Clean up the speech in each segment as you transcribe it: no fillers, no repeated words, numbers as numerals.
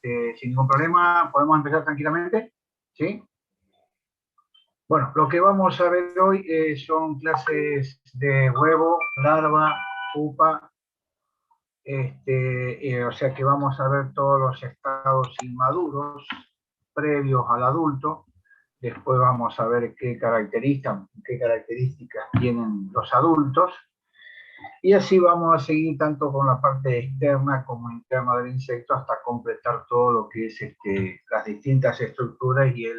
sin ningún problema, podemos empezar tranquilamente, ¿sí? Bueno, lo que vamos a ver hoy son clases de huevo, larva, pupa, o sea que vamos a ver todos los estados inmaduros previos al adulto. Después vamos a ver qué características tienen los adultos. Y así vamos a seguir tanto con la parte externa como interna del insecto hasta completar todo lo que es las distintas estructuras y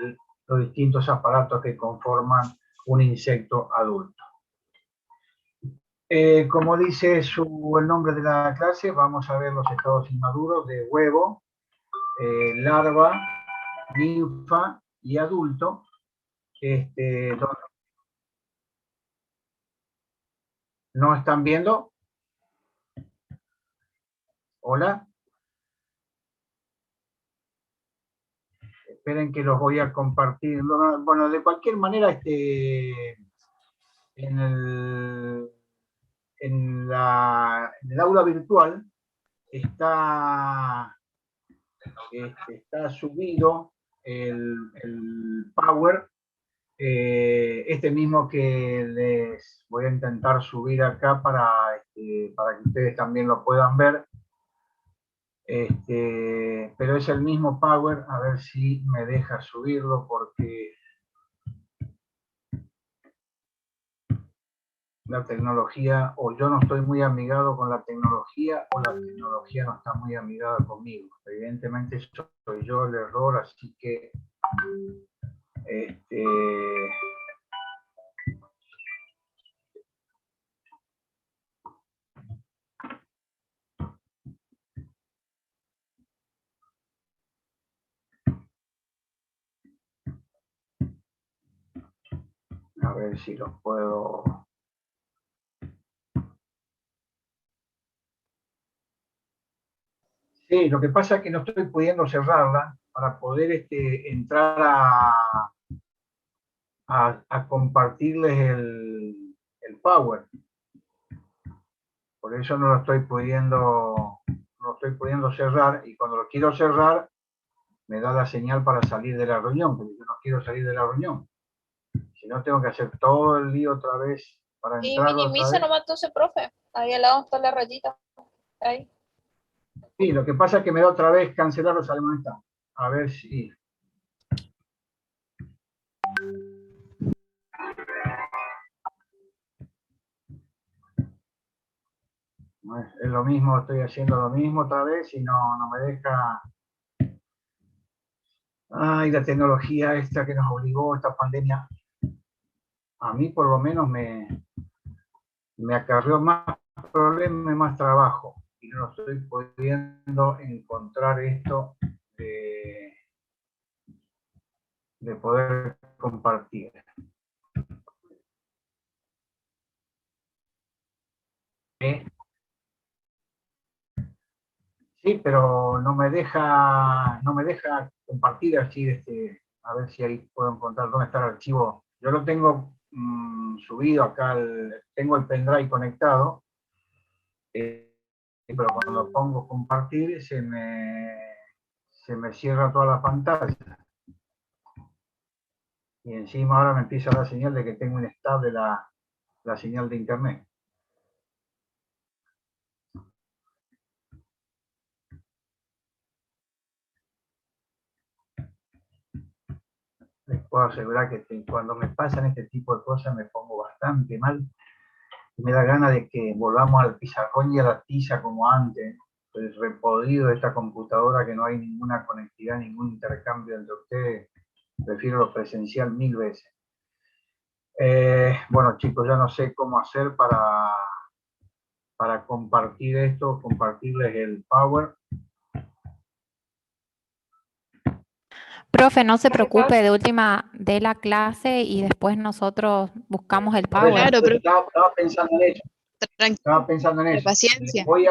los distintos aparatos que conforman un insecto adulto. Como dice el nombre de la clase, vamos a ver los estados inmaduros de huevo, larva, ninfa y adulto. ¿No están viendo? ¿Hola? Esperen que los voy a compartir. Bueno, de cualquier manera, en el aula virtual está subido el Power, mismo que les voy a intentar subir acá para que ustedes también lo puedan ver. Pero es el mismo Power, a ver si me deja subirlo porque la tecnología, o yo no estoy muy amigado con la tecnología, o la tecnología no está muy amigada conmigo. Evidentemente soy yo el error, así que a ver si lo puedo. Sí, lo que pasa es que no estoy pudiendo cerrarla para poder entrar a compartirles el Power. Por eso no lo estoy pudiendo cerrar, y cuando lo quiero cerrar me da la señal para salir de la reunión, porque yo no quiero salir de la reunión. Si no, tengo que hacer todo el lío otra vez para entrar. Y minimiza nomás entonces, profe. Ahí al lado está la rayita. Ahí. Sí, lo que pasa es que me da otra vez cancelar los alemanes. A ver si... Es lo mismo, estoy haciendo lo mismo otra vez y no me deja... Ay, la tecnología esta que nos obligó, esta pandemia, a mí por lo menos me acarreó más problemas y más trabajo. Y no estoy pudiendo encontrar esto de poder compartir. Sí, pero no me deja compartir así, a ver si ahí puedo encontrar dónde está el archivo. Yo lo tengo subido acá, tengo el pendrive conectado, pero cuando lo pongo compartir se me cierra toda la pantalla. Y encima ahora me empieza a dar señal de que tengo inestable la señal de internet. Les puedo asegurar que cuando me pasan este tipo de cosas me pongo bastante mal. Y me da ganas de que volvamos al pizarrón y a la tiza como antes. El repodrido de esta computadora, que no hay ninguna conectividad, ningún intercambio entre ustedes. Prefiero lo presencial 1000 veces. Bueno, chicos, ya no sé cómo hacer para compartir esto, compartirles el Power. Profe, no se preocupe, de última de la clase y después nosotros buscamos el Power. Claro, pero estaba pensando en eso. Estaba pensando en eso. Paciencia. Les voy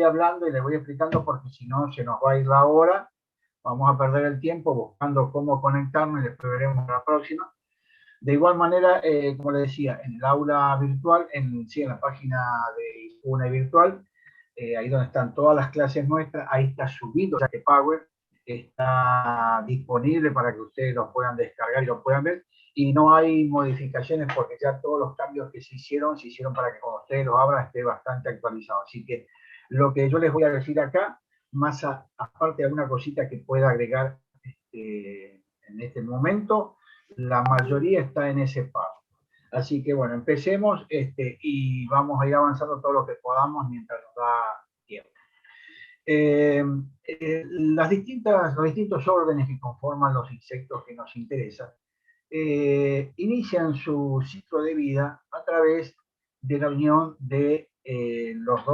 hablando y les voy explicando, porque si no se nos va a ir la hora. Vamos a perder el tiempo buscando cómo conectarnos y después veremos la próxima. De igual manera, como les decía, en el aula virtual, en la página de UNE Virtual, ahí donde están todas las clases nuestras, ahí está subido este Power, está disponible para que ustedes lo puedan descargar y lo puedan ver, y no hay modificaciones porque ya todos los cambios que se hicieron para que cuando ustedes lo abran esté bastante actualizado. Así que lo que yo les voy a decir acá, más aparte de alguna cosita que pueda agregar en este momento, la mayoría está en ese paso. Así que bueno, empecemos y vamos a ir avanzando todo lo que podamos mientras nos da tiempo. Los distintos órdenes que conforman los insectos que nos interesan inician su ciclo de vida a través de la unión de las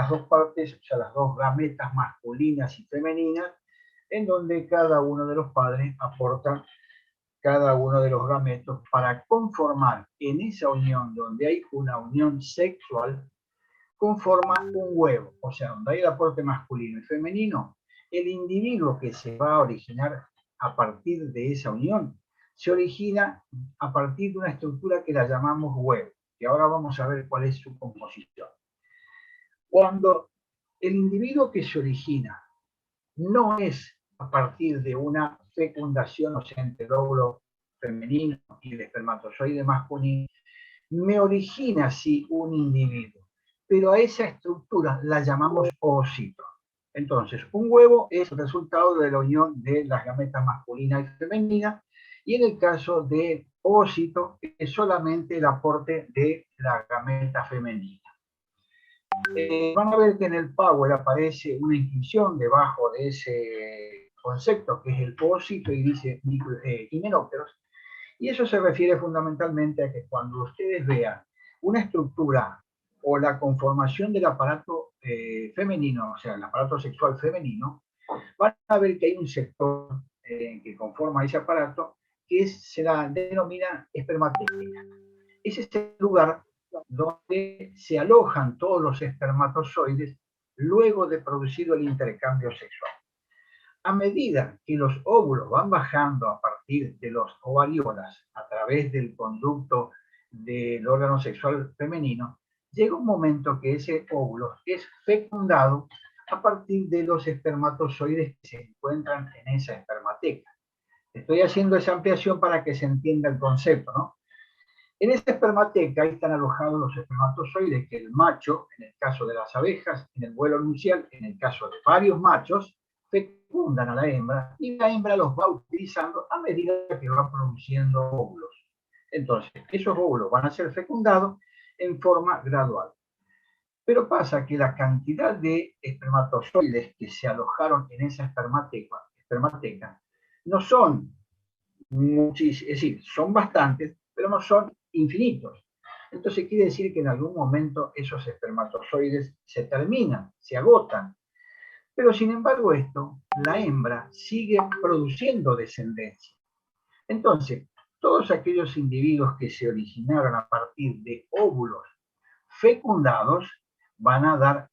dos partes, o sea, las dos gametas masculinas y femeninas, en donde cada uno de los padres aporta cada uno de los gametos para conformar en esa unión, donde hay una unión sexual, conforma un huevo, o sea, donde hay el aporte masculino y femenino, el individuo que se va a originar a partir de esa unión, se origina a partir de una estructura que la llamamos huevo, y ahora vamos a ver cuál es su composición. Cuando el individuo que se origina no es a partir de una fecundación, o sea, entre el óvulo femenino y el espermatozoide masculino, me origina sí un individuo, pero a esa estructura la llamamos ovocito. Entonces, un huevo es el resultado de la unión de las gametas masculina y femenina, y en el caso de ovocito es solamente el aporte de la gameta femenina. Van a ver que en el Power aparece una inscripción debajo de ese concepto, que es el ovocito, y dice himenópteros, y eso se refiere fundamentalmente a que cuando ustedes vean una estructura o la conformación del aparato femenino, o sea, el aparato sexual femenino, van a ver que hay un sector que conforma ese aparato que se la denomina espermateca. Ese es el lugar donde se alojan todos los espermatozoides luego de producido el intercambio sexual. A medida que los óvulos van bajando a partir de los ovariolas a través del conducto del órgano sexual femenino, llega un momento que ese óvulo es fecundado a partir de los espermatozoides que se encuentran en esa espermateca. Estoy haciendo esa ampliación para que se entienda el concepto, ¿no? En esta espermateca están alojados los espermatozoides que el macho, en el caso de las abejas, en el vuelo nupcial, en el caso de varios machos, fecundan a la hembra y la hembra los va utilizando a medida que va produciendo óvulos. Entonces, esos óvulos van a ser fecundados en forma gradual. Pero pasa que la cantidad de espermatozoides que se alojaron en esa espermateca no son muchísimos, es decir, son bastantes, pero no son infinitos. Entonces quiere decir que en algún momento esos espermatozoides se terminan, se agotan. Pero sin embargo la hembra sigue produciendo descendencia. Entonces, todos aquellos individuos que se originaron a partir de óvulos fecundados van a dar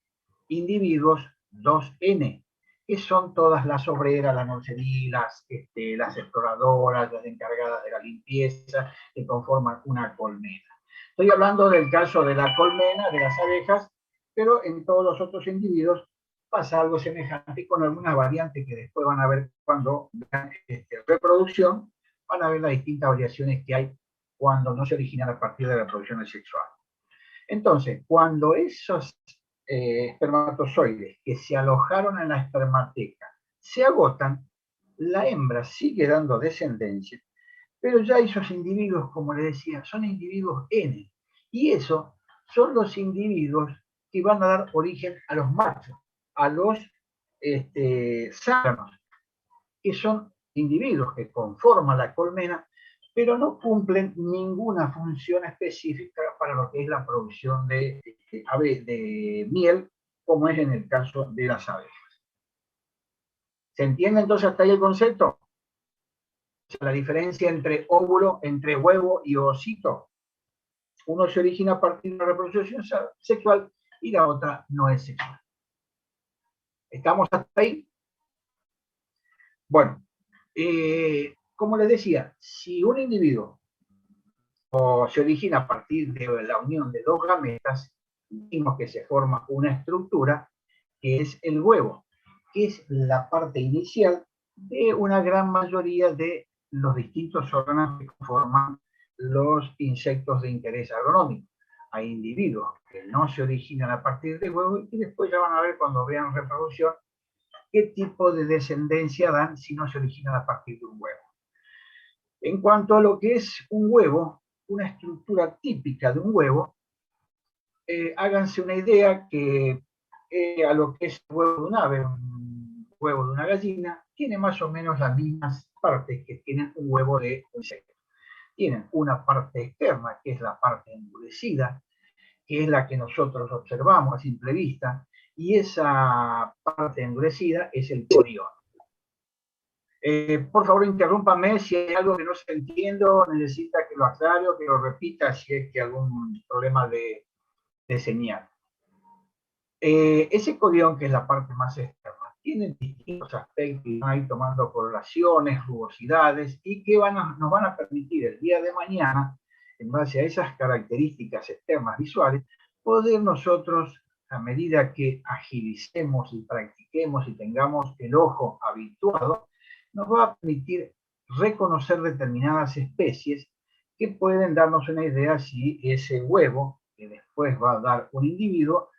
individuos 2N, que son todas las obreras, las nurserías, las exploradoras, las encargadas de la limpieza, que conforman una colmena. Estoy hablando del caso de la colmena, de las abejas, pero en todos los otros individuos pasa algo semejante con algunas variantes que después van a ver cuando vean reproducción, van a ver las distintas variaciones que hay cuando no se originan a partir de la reproducción sexual. Entonces, cuando esos espermatozoides que se alojaron en la espermateca se agotan, la hembra sigue dando descendencia, pero ya esos individuos, como les decía, son individuos N, y esos son los individuos que van a dar origen a los machos, a los zágranos, que son individuos que conforman la colmena, pero no cumplen ninguna función específica para lo que es la producción de miel, como es en el caso de las abejas. ¿Se entiende entonces hasta ahí el concepto? O sea, la diferencia entre óvulo, entre huevo y ovocito. Uno se origina a partir de una reproducción sexual y la otra no es sexual. ¿Estamos hasta ahí? Bueno, como les decía, si un individuo se origina a partir de la unión de dos gametas, vimos que se forma una estructura, que es el huevo, que es la parte inicial de una gran mayoría de los distintos órganos que conforman los insectos de interés agronómico. Hay individuos que no se originan a partir del huevo y después ya van a ver cuando vean reproducción qué tipo de descendencia dan si no se originan a partir de un huevo. En cuanto a lo que es un huevo, una estructura típica de un huevo, háganse una idea que a lo que es el huevo de un ave, un huevo de una gallina, tiene más o menos las mismas partes que tiene un huevo de insecto. Tienen una parte externa, que es la parte endurecida, que es la que nosotros observamos a simple vista, y esa parte endurecida es el corión. Por favor, interrúmpame si hay algo que no se entiendo, necesita que lo aclare o que lo repita si es que algún problema de señal. Ese corión, que es la parte más externa, tiene distintos aspectos, van a ir tomando coloraciones, rugosidades, y que nos van a permitir el día de mañana, en base a esas características externas visuales, poder nosotros, a medida que agilicemos y practiquemos y tengamos el ojo habituado, nos va a permitir reconocer determinadas especies que pueden darnos una idea si ese huevo, que después va a dar un individuo,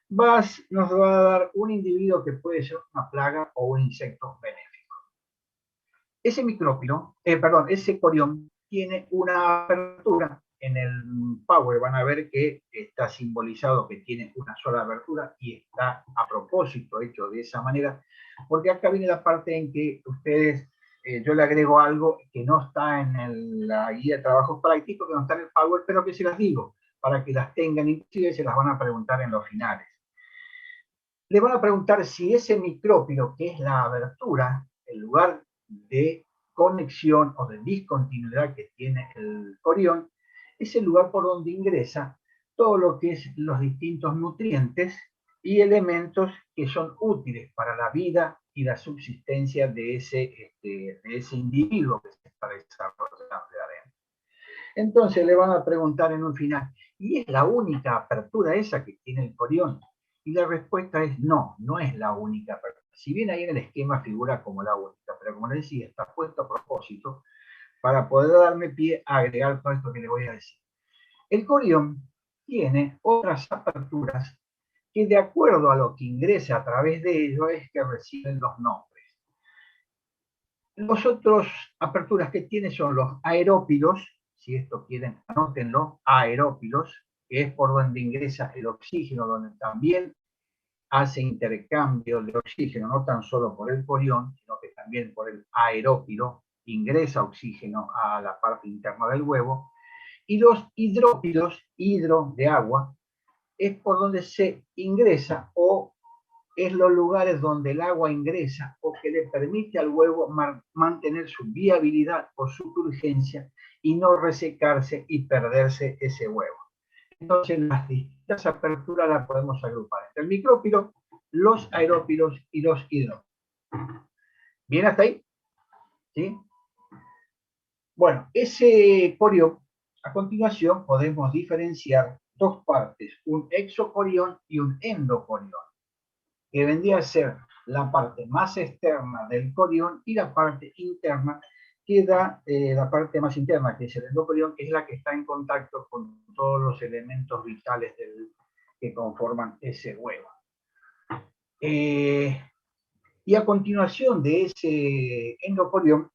nos va a dar un individuo que puede ser una plaga o un insecto benéfico. Ese micrópilo, ese corión tiene una apertura. En el Power van a ver que está simbolizado que tiene una sola abertura y está a propósito hecho de esa manera, porque acá viene la parte en que ustedes, yo le agrego algo que no está en la guía de trabajos prácticos, que no está en el Power, pero que se las digo, para que las tengan, inclusive se las van a preguntar en los finales. Le van a preguntar si ese micrópilo, que es la abertura, el lugar de conexión o de discontinuidad que tiene el corión, es el lugar por donde ingresa todo lo que es los distintos nutrientes y elementos que son útiles para la vida y la subsistencia de ese individuo que se está desarrollando de adentro. Entonces le van a preguntar en un final, ¿y es la única apertura esa que tiene el corión? Y la respuesta es no, no es la única apertura. Si bien ahí en el esquema figura como la única, pero como les decía, está puesto a propósito para poder darme pie a agregar todo esto que les voy a decir. El corión tiene otras aperturas que, de acuerdo a lo que ingresa a través de ello, es que reciben los nombres. Los otros aperturas que tiene son los aerópilos, si esto quieren, anótenlo, aerópilos, que es por donde ingresa el oxígeno, donde también hace intercambio de oxígeno, no tan solo por el corión, sino que también por el aerópilo, ingresa oxígeno a la parte interna del huevo, y los hidrópilos, hidro de agua, es por donde se ingresa o es los lugares donde el agua ingresa o que le permite al huevo mantener su viabilidad o su turgencia y no resecarse y perderse ese huevo. Entonces, las distintas aperturas las podemos agrupar entre el micrópilo, los aerópilos y los hidrópilos. ¿Bien hasta ahí? ¿Sí? Bueno, ese corión, a continuación podemos diferenciar dos partes, un exocorión y un endocorión, que vendría a ser la parte más externa del corión y la parte interna que da la parte más interna, que es el endocorión, que es la que está en contacto con todos los elementos vitales que conforman ese huevo. Y a continuación de ese endocorión,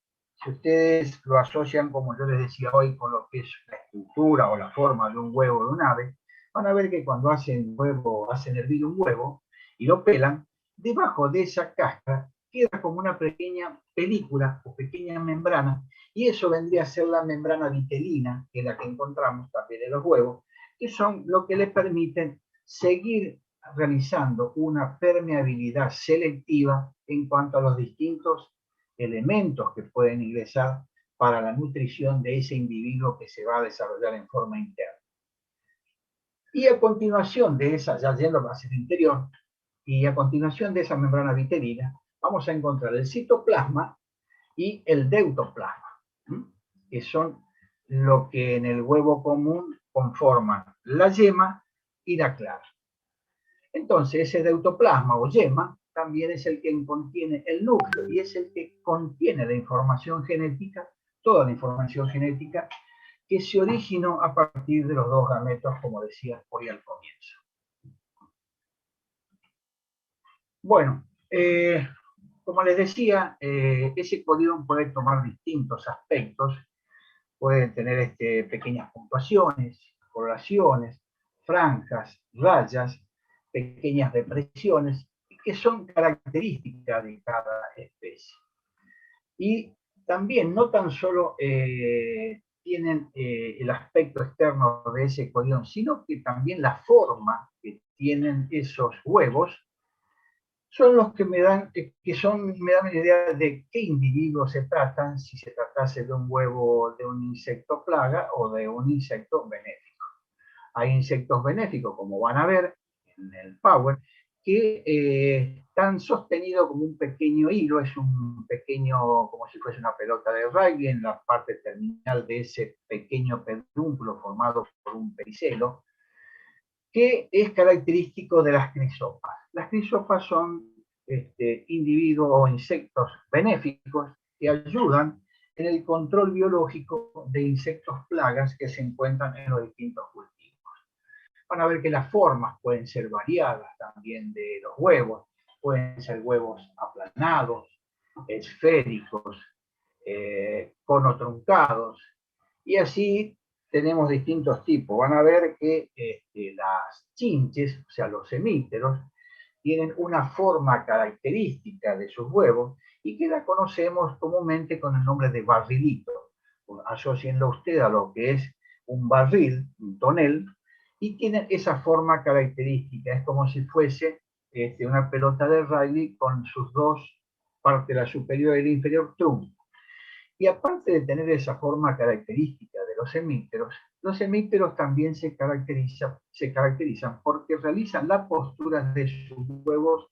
si ustedes lo asocian, como yo les decía hoy, con lo que es la estructura o la forma de un huevo de un ave, van a ver que cuando hacen hervir un huevo y lo pelan, debajo de esa cáscara queda como una pequeña película o pequeña membrana, y eso vendría a ser la membrana vitelina, que es la que encontramos también en los huevos, que son lo que les permiten seguir realizando una permeabilidad selectiva en cuanto a los distintos elementos que pueden ingresar para la nutrición de ese individuo que se va a desarrollar en forma interna. Y a continuación de esa, ya yendo hacia el interior, y a continuación de esa membrana vitelina, vamos a encontrar el citoplasma y el deutoplasma, que son lo que en el huevo común conforman la yema y la clara. Entonces, ese deutoplasma o yema también es el que contiene el núcleo y es el que contiene la información genética, toda la información genética que se originó a partir de los dos gametos, como decía hoy al comienzo. Bueno, como les decía, ese codión puede tomar distintos aspectos, puede tener pequeñas puntuaciones, coloraciones, franjas, rayas, pequeñas depresiones, que son características de cada especie. Y también no tan solo tienen el aspecto externo de ese codión, sino que también la forma que tienen esos huevos son los que me dan, me dan una idea de qué individuos se tratan, si se tratase de un huevo de un insecto plaga o de un insecto benéfico. Hay insectos benéficos, como van a ver en el Power, que están sostenidos como un pequeño hilo, es un pequeño, como si fuese una pelota de rugby, en la parte terminal de ese pequeño pedúnculo formado por un pedicelo, que es característico de las crisopas. Las crisopas son individuos o insectos benéficos que ayudan en el control biológico de insectos plagas que se encuentran en los distintos cultivos. Van a ver que las formas pueden ser variadas también de los huevos. Pueden ser huevos aplanados, esféricos, conotruncados, y así tenemos distintos tipos. Van a ver que las chinches, o sea, los hemípteros, tienen una forma característica de sus huevos y que la conocemos comúnmente con el nombre de barrilito. Asocienlo usted a lo que es un barril, un tonel, y tienen esa forma característica. Es como si fuese una pelota de rugby con sus dos partes, la superior y la inferior, trunco. Y aparte de tener esa forma característica de los hemípteros también se caracterizan porque realizan la postura de sus huevos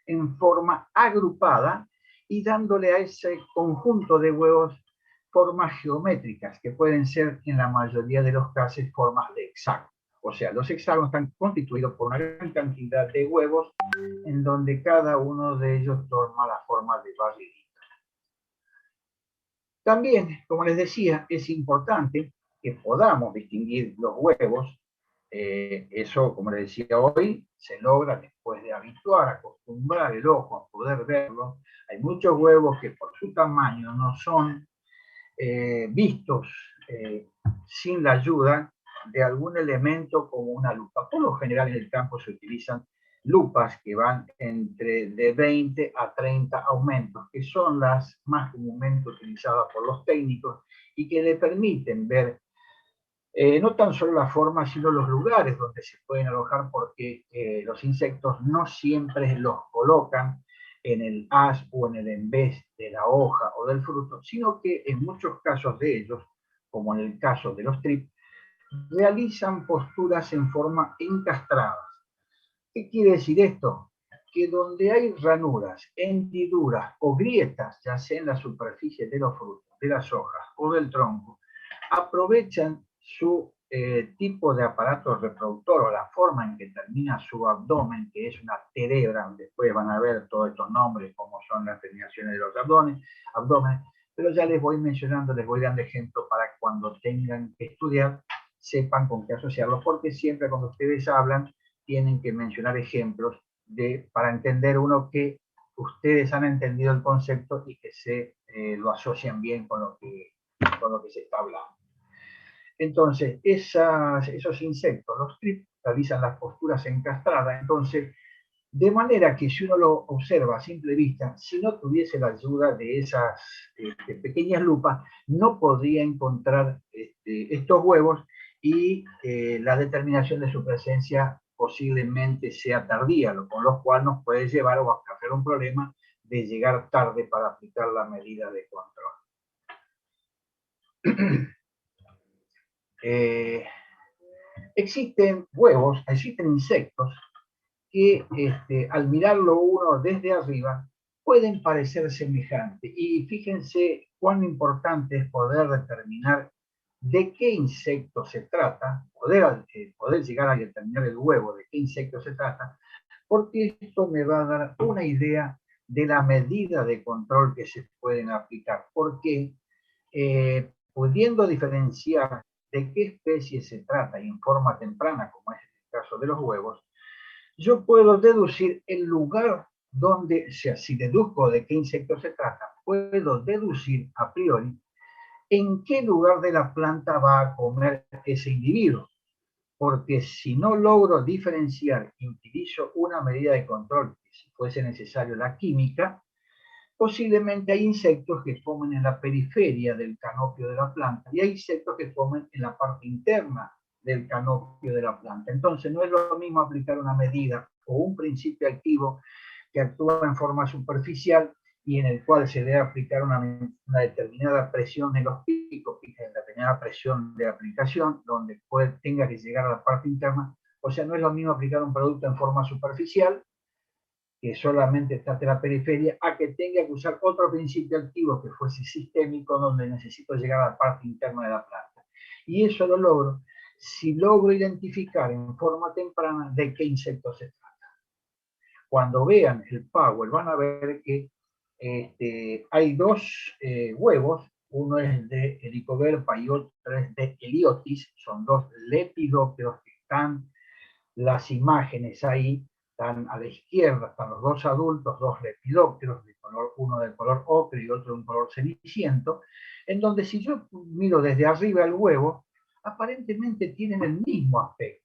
en forma agrupada y dándole a ese conjunto de huevos formas geométricas, que pueden ser en la mayoría de los casos formas de hexágono. O sea, los hexágonos están constituidos por una gran cantidad de huevos en donde cada uno de ellos toma la forma de barrilito. También, como les decía, es importante que podamos distinguir los huevos. Eso, como les decía hoy, se logra después de habituar, acostumbrar el ojo a poder verlo. Hay muchos huevos que por su tamaño no son vistos sin la ayuda de algún elemento como una lupa. Por lo general en el campo se utilizan lupas que van entre de 20 a 30 aumentos, que son las más comúnmente utilizadas por los técnicos y que le permiten ver no tan solo la forma, sino los lugares donde se pueden alojar, porque los insectos no siempre los colocan en el haz o en el envés de la hoja o del fruto, sino que en muchos casos de ellos, como en el caso de los trip, realizan posturas en forma encastradas. ¿Qué quiere decir esto? Que donde hay ranuras, hendiduras o grietas, ya sea en la superficie de los frutos, de las hojas o del tronco, aprovechan su tipo de aparato reproductor o la forma en que termina su abdomen, que es una terebra. Después van a ver todos estos nombres, como son las terminaciones de los abdomen, pero ya les voy mencionando, les voy dando ejemplos para que cuando tengan que estudiar sepan con qué asociarlos, porque siempre cuando ustedes hablan tienen que mencionar ejemplos para entender uno que ustedes han entendido el concepto y que lo asocian bien con lo que se está hablando. Entonces, esos insectos, los trip, realizan las posturas encastradas. Entonces, de manera que si uno lo observa a simple vista, si no tuviese la ayuda de esas pequeñas lupas, no podría encontrar estos huevos y la determinación de su presencia posiblemente sea tardía, con lo cual nos puede llevar o a causar un problema de llegar tarde para aplicar la medida de control. Existen insectos que al mirarlo uno desde arriba pueden parecer semejantes. Y fíjense cuán importante es poder determinar de qué insecto se trata, poder llegar a determinar el huevo de qué insecto se trata, porque esto me va a dar una idea de la medida de control que se pueden aplicar, porque pudiendo diferenciar de qué especie se trata y en forma temprana, como es el caso de los huevos, yo puedo deducir el lugar donde, o sea, si deduzco de qué insecto se trata, puedo deducir a priori en qué lugar de la planta va a comer ese individuo. Porque si no logro diferenciar y utilizo una medida de control, si fuese necesario la química, posiblemente hay insectos que comen en la periferia del canopio de la planta y hay insectos que comen en la parte interna del canopio de la planta. Entonces no es lo mismo aplicar una medida o un principio activo que actúa en forma superficial y en el cual se debe aplicar una determinada presión en los picos, una determinada presión de aplicación, donde tenga que llegar a la parte interna. O sea, no es lo mismo aplicar un producto en forma superficial, que solamente está en la periferia, a que tenga que usar otro principio activo que fuese sistémico, donde necesito llegar a la parte interna de la planta. Y eso lo logro si logro identificar en forma temprana de qué insecto se trata. Cuando vean el Power van a ver que hay dos huevos, uno es de Helicoverpa y otro es de Heliotis, son dos lepidópteros que están, las imágenes ahí, están a la izquierda, están los dos adultos, dos lepidópteros, de color, uno de color ocre y otro de un color ceniciento, en donde si yo miro desde arriba el huevo, aparentemente tienen el mismo aspecto.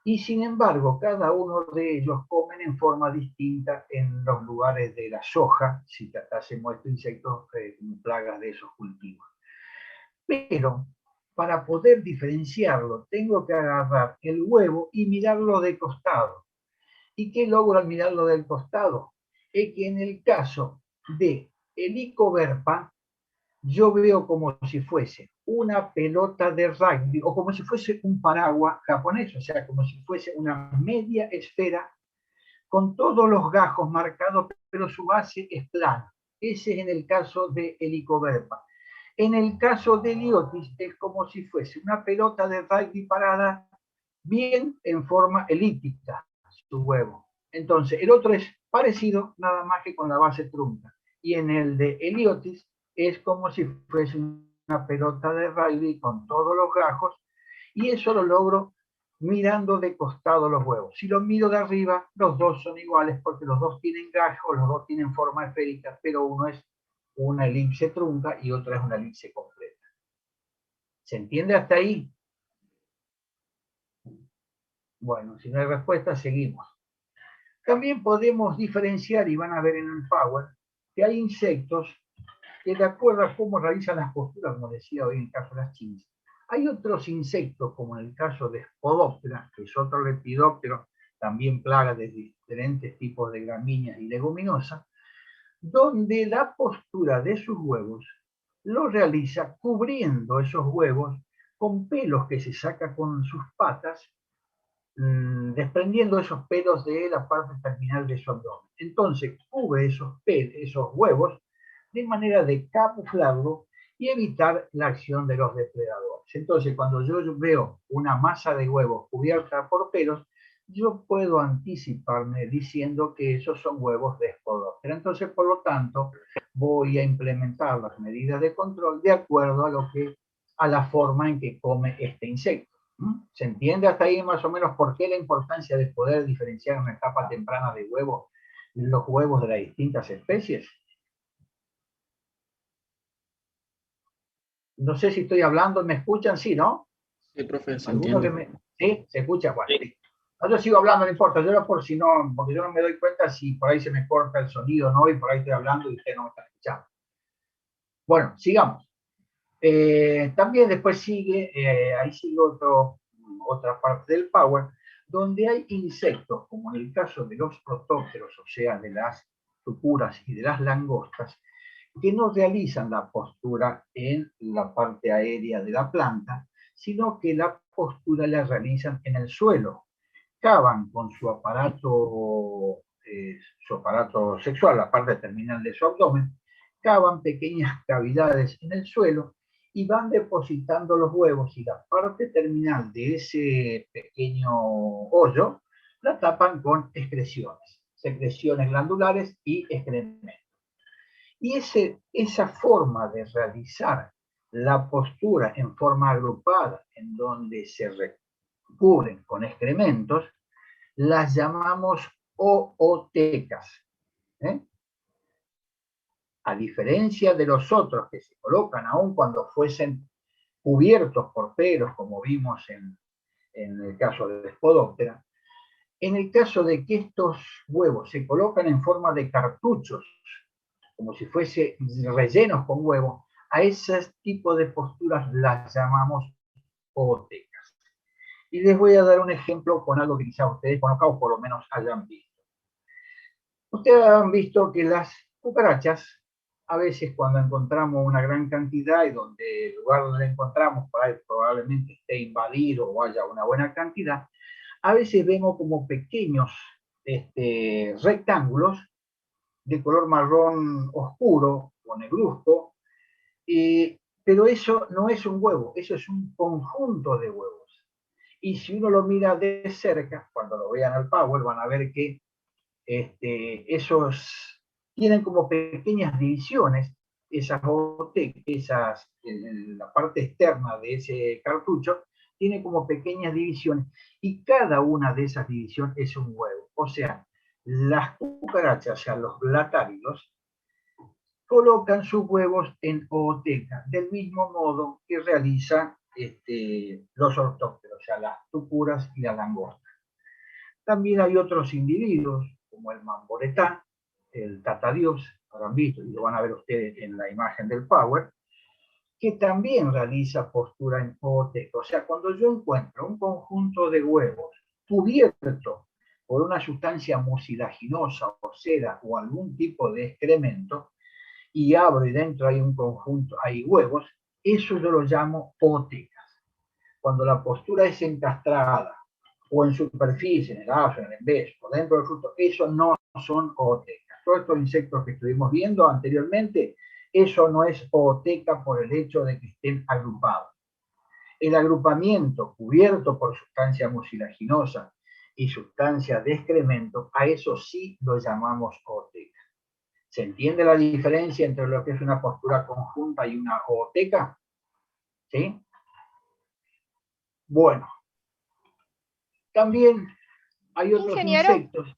Y sin embargo, cada uno de ellos comen en forma distinta en los lugares de la soja, si tratásemos estos insectos plagas de esos cultivos. Pero para poder diferenciarlo, tengo que agarrar el huevo y mirarlo de costado. ¿Y qué logro al mirarlo del costado? Es que en el caso de Helicoverpa, yo veo como si fuese una pelota de rugby o como si fuese un paraguas japonés, o sea, como si fuese una media esfera con todos los gajos marcados, pero su base es plana. Ese es en el caso de Helicoverpa. En el caso de Heliotis es como si fuese una pelota de rugby parada bien en forma elíptica, su huevo. Entonces, el otro es parecido, nada más que con la base trunca. Y en el de Heliotis es como si fuese una pelota de rugby con todos los gajos, y eso lo logro mirando de costado los huevos. Si los miro de arriba, los dos son iguales porque los dos tienen gajos, los dos tienen forma esférica, pero uno es una elipse trunca y otro es una elipse completa. ¿Se entiende hasta ahí? Bueno, si no hay respuesta, seguimos. También podemos diferenciar, y van a ver en el Power, que hay insectos que de acuerdo a cómo realizan las posturas, como decía hoy en el caso de las chinches, hay otros insectos, como en el caso de Spodoptera, que es otro lepidóptero, también plaga de diferentes tipos de gramíneas y leguminosas, donde la postura de sus huevos lo realiza cubriendo esos huevos con pelos que se saca con sus patas, desprendiendo esos pelos de la parte terminal de su abdomen. Entonces cubre esos huevos de manera de camuflarlo y evitar la acción de los depredadores. Entonces, cuando yo veo una masa de huevos cubierta por pelos, yo puedo anticiparme diciendo que esos son huevos de Spodoptera. Entonces, por lo tanto, voy a implementar las medidas de control de acuerdo a la forma en que come este insecto. ¿Se entiende hasta ahí más o menos por qué la importancia de poder diferenciar en una etapa temprana de huevos los huevos de las distintas especies? No sé si estoy hablando, ¿me escuchan? Sí, ¿no? Sí, profe, se ¿Alguno entiende. ¿Sí? ¿Se escucha? Bueno, sí. Yo sigo hablando, no importa, yo no por si no, porque yo no me doy cuenta si por ahí se me corta el sonido, ¿no? Y por ahí estoy hablando y usted no me está escuchando. Bueno, sigamos. También después sigue, ahí sigue otra parte del Power, donde hay insectos, como en el caso de los protópteros, o sea, de las tucuras y de las langostas, que no realizan la postura en la parte aérea de la planta, sino que la postura la realizan en el suelo. Cavan con su aparato sexual, la parte terminal de su abdomen, cavan pequeñas cavidades en el suelo y van depositando los huevos, y la parte terminal de ese pequeño hoyo la tapan con excreciones, secreciones glandulares y excrementos. Y esa forma de realizar la postura en forma agrupada, en donde se recubren con excrementos, las llamamos ootecas. A diferencia de los otros que se colocan aún cuando fuesen cubiertos por pelos, como vimos en el caso de la Spodoptera, en el caso de que estos huevos se colocan en forma de cartuchos, como si fuese rellenos con huevos, a ese tipo de posturas las llamamos ootecas. Y les voy a dar un ejemplo con algo que quizás ustedes conozcan o por lo menos hayan visto. Ustedes han visto que las cucarachas, a veces cuando encontramos una gran cantidad y donde el lugar donde la encontramos por ahí probablemente esté invadido o haya una buena cantidad, a veces vemos como pequeños rectángulos de color marrón oscuro o negruzco, pero eso no es un huevo, eso es un conjunto de huevos. Y si uno lo mira de cerca, cuando lo vean al Power, van a ver que esos tienen como pequeñas divisiones, en la parte externa de ese cartucho, tiene como pequeñas divisiones, y cada una de esas divisiones es un huevo. O sea, las cucarachas, o sea, los blatáridos, colocan sus huevos en ooteca, del mismo modo que realizan los ortópteros, o sea, las tucuras y las langostas. También hay otros individuos, como el mamboretá, el tatadios, habrán visto, y lo van a ver ustedes en la imagen del Power, que también realiza postura en ooteca. O sea, cuando yo encuentro un conjunto de huevos cubierto por una sustancia mucilaginosa o seda o algún tipo de excremento, y abro y dentro hay un conjunto, hay huevos, eso yo lo llamo ootecas. Cuando la postura es encastrada, o en superficie, en el aso, en el embeso, o dentro del fruto, eso no son ootecas. Todos estos insectos que estuvimos viendo anteriormente, eso no es ooteca por el hecho de que estén agrupados. El agrupamiento cubierto por sustancia mucilaginosa y sustancia de excremento, a eso sí lo llamamos ooteca. ¿Se entiende la diferencia entre lo que es una postura conjunta y una ooteca? ¿Sí? Bueno, también hay otros Ingeniero, insectos,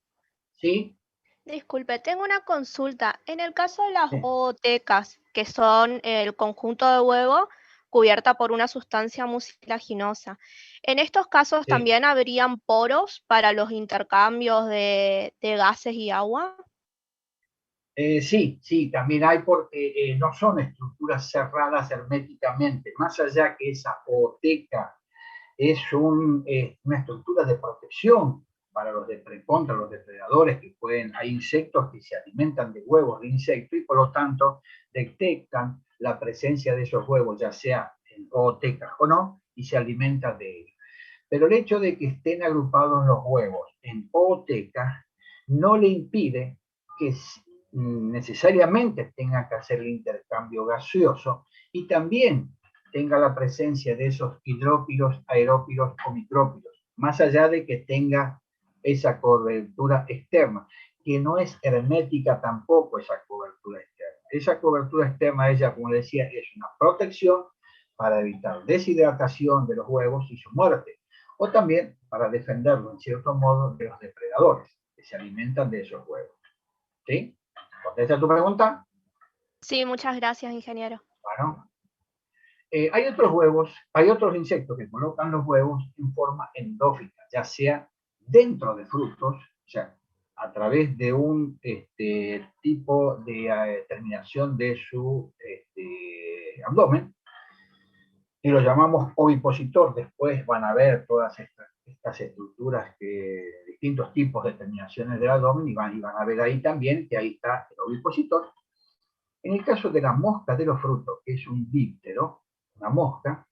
¿sí? disculpe, tengo una consulta. En el caso de las Sí. ootecas, que son el conjunto de huevo cubierta por una sustancia mucilaginosa, ¿en estos casos Sí. también habrían poros para los intercambios de gases y agua? Sí, también hay porque no son estructuras cerradas herméticamente, más allá que esa ooteca es una estructura de protección para contra los depredadores que hay insectos que se alimentan de huevos de insectos y por lo tanto detectan la presencia de esos huevos, ya sea en ootecas o no, y se alimentan de ellos. Pero el hecho de que estén agrupados los huevos en ootecas no le impide que necesariamente tenga que hacer el intercambio gaseoso y también tenga la presencia de esos hidrófilos, aerófilos o micrófilos, más allá de que tenga esa cobertura externa, que no es hermética tampoco esa cobertura externa. Esa cobertura externa, ella, como le decía, es una protección para evitar deshidratación de los huevos y su muerte, o también para defenderlo, en cierto modo, de los depredadores que se alimentan de esos huevos. ¿Sí? ¿Contesta tu pregunta? Sí, muchas gracias, ingeniero. Bueno, hay otros insectos que colocan los huevos en forma endófita, ya sea dentro de frutos, o sea, a través de un tipo de terminación de su abdomen, y lo llamamos ovipositor. Después van a ver todas estas estructuras, distintos tipos de terminaciones del abdomen, y van a ver ahí también que ahí está el ovipositor. En el caso de la mosca de los frutos, que es un díptero, una mosca,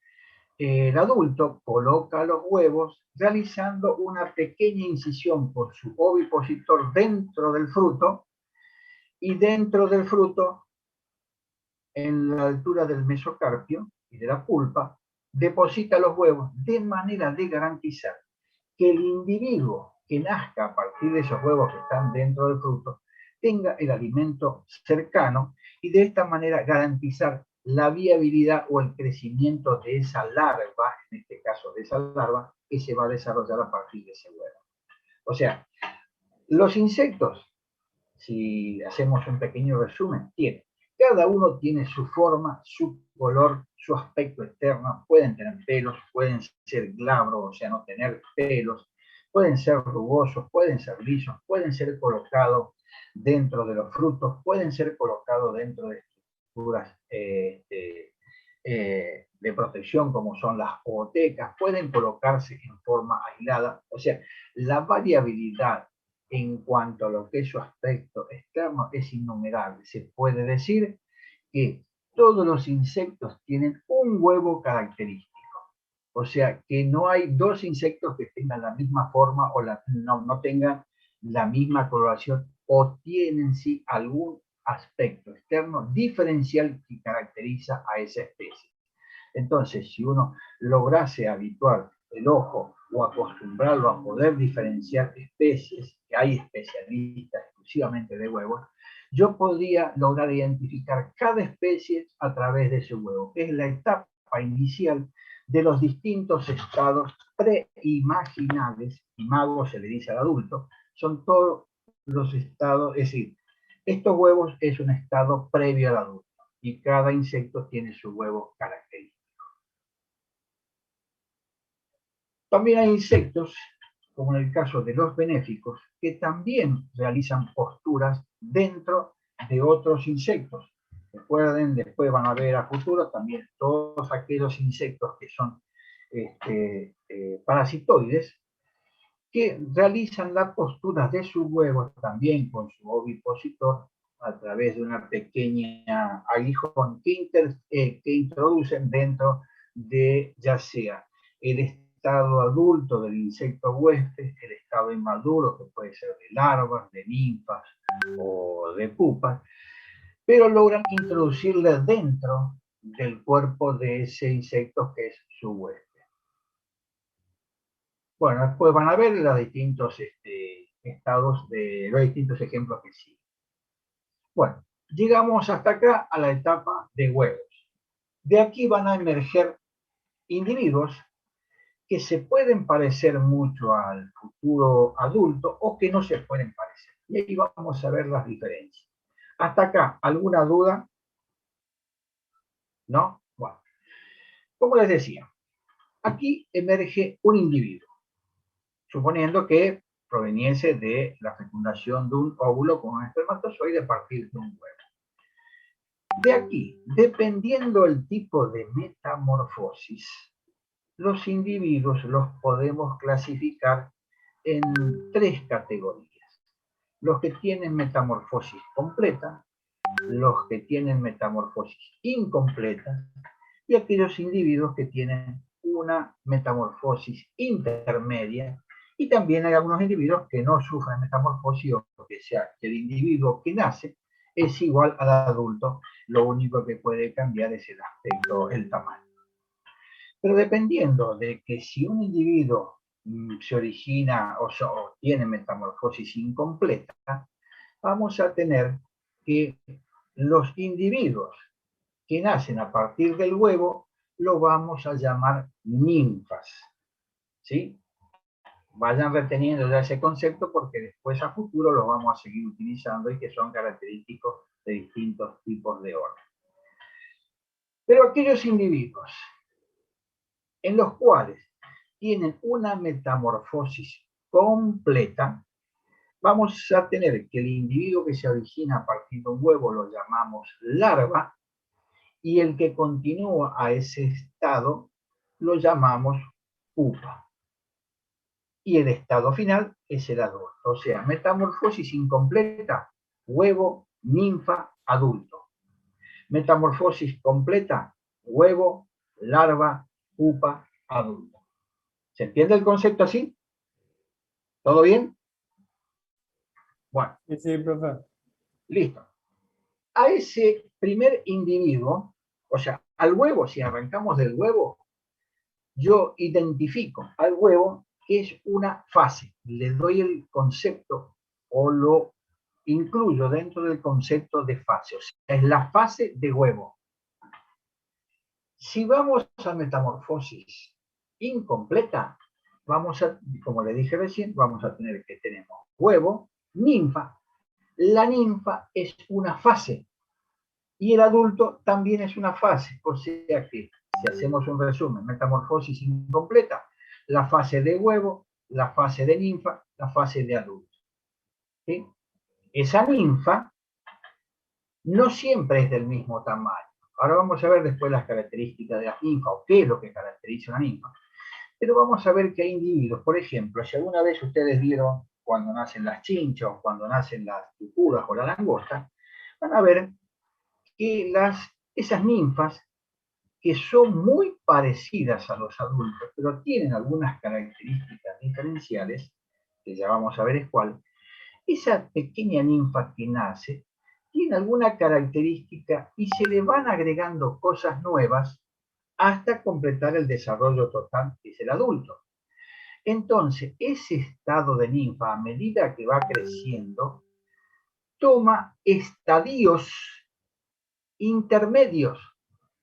el adulto coloca los huevos realizando una pequeña incisión por su ovipositor dentro del fruto, y dentro del fruto, en la altura del mesocarpio y de la pulpa, deposita los huevos de manera de garantizar que el individuo que nazca a partir de esos huevos que están dentro del fruto tenga el alimento cercano y de esta manera garantizar la viabilidad o el crecimiento de esa larva, en este caso de esa larva, que se va a desarrollar a partir de ese huevo. O sea, los insectos, si hacemos un pequeño resumen, cada uno tiene su forma, su color, su aspecto externo. Pueden tener pelos, pueden ser glabros, o sea, no tener pelos, pueden ser rugosos, pueden ser lisos, pueden ser colocados dentro de los frutos, pueden ser colocados dentro de estructuras de protección como son las ootecas, pueden colocarse en forma aislada. O sea, la variabilidad en cuanto a lo que es su aspecto externo es innumerable. Se puede decir que todos los insectos tienen un huevo característico. O sea, que no hay dos insectos que tengan la misma forma o no tengan la misma coloración o tienen sí algún aspecto externo diferencial que caracteriza a esa especie. Entonces, si uno lograse habituar el ojo o acostumbrarlo a poder diferenciar especies, que hay especialistas exclusivamente de huevos, yo podría lograr identificar cada especie a través de ese huevo, que es la etapa inicial de los distintos estados preimaginables, imago se le dice al adulto, son todos los estados, es decir, estos huevos es un estado previo al adulto y cada insecto tiene su huevo característico. También hay insectos, como en el caso de los benéficos, que también realizan posturas dentro de otros insectos. Recuerden, después van a ver a futuro también todos aquellos insectos que son parasitoides, que realizan las posturas de sus huevos también con su ovipositor a través de una pequeña aguijón que introducen dentro de ya sea el estado adulto del insecto huésped, el estado inmaduro, que puede ser de larvas, de ninfas o de pupas, pero logran introducirle dentro del cuerpo de ese insecto que es su huésped. Bueno, después van a ver los distintos estados de los distintos ejemplos que siguen. Bueno, llegamos hasta acá a la etapa de huevos. De aquí van a emerger individuos que se pueden parecer mucho al futuro adulto o que no se pueden parecer. Y ahí vamos a ver las diferencias. Hasta acá, ¿alguna duda? ¿No? Bueno, como les decía, aquí emerge un individuo, suponiendo que proveniese de la fecundación de un óvulo con un espermatozoide a partir de un huevo. De aquí, dependiendo del tipo de metamorfosis, los individuos los podemos clasificar en tres categorías. Los que tienen metamorfosis completa, los que tienen metamorfosis incompleta y aquellos individuos que tienen una metamorfosis intermedia, y también hay algunos individuos que no sufren metamorfosis, o que sea que el individuo que nace es igual al adulto, lo único que puede cambiar es el aspecto, el tamaño. Pero dependiendo de que si un individuo se origina o tiene metamorfosis incompleta, vamos a tener que los individuos que nacen a partir del huevo lo vamos a llamar ninfas. ¿Sí? Vayan reteniendo ya ese concepto porque después a futuro lo vamos a seguir utilizando y que son característicos de distintos tipos de orden. Pero aquellos individuos en los cuales tienen una metamorfosis completa, vamos a tener que el individuo que se origina a partir de un huevo lo llamamos larva, y el que continúa a ese estado lo llamamos pupa. Y el estado final es el adulto. O sea, metamorfosis incompleta, huevo, ninfa, adulto. Metamorfosis completa, huevo, larva, pupa, adulto. ¿Se entiende el concepto así? ¿Todo bien? Bueno. Sí, profe. Listo. A ese primer individuo, o sea, al huevo, si arrancamos del huevo, yo identifico al huevo que es una fase. Le doy el concepto o lo incluyo dentro del concepto de fase. O sea, es la fase de huevo. Si vamos a metamorfosis incompleta, vamos a, como le dije recién, vamos a tener que tenemos huevo, ninfa. La ninfa es una fase y el adulto también es una fase. O sea que, si hacemos un resumen, metamorfosis incompleta, la fase de huevo, la fase de ninfa, la fase de adulto. ¿Sí? Esa ninfa no siempre es del mismo tamaño. Ahora vamos a ver después las características de las ninfas, o qué es lo que caracteriza a una ninfa. Pero vamos a ver que hay individuos, por ejemplo, si alguna vez ustedes vieron cuando nacen las chinchas, o cuando nacen las tucudas o la langosta, van a ver que esas ninfas, que son muy parecidas a los adultos, pero tienen algunas características diferenciales, que ya vamos a ver es cuál, esa pequeña ninfa que nace tiene alguna característica y se le van agregando cosas nuevas hasta completar el desarrollo total, que es el adulto. Entonces, ese estado de ninfa, a medida que va creciendo, toma estadios intermedios.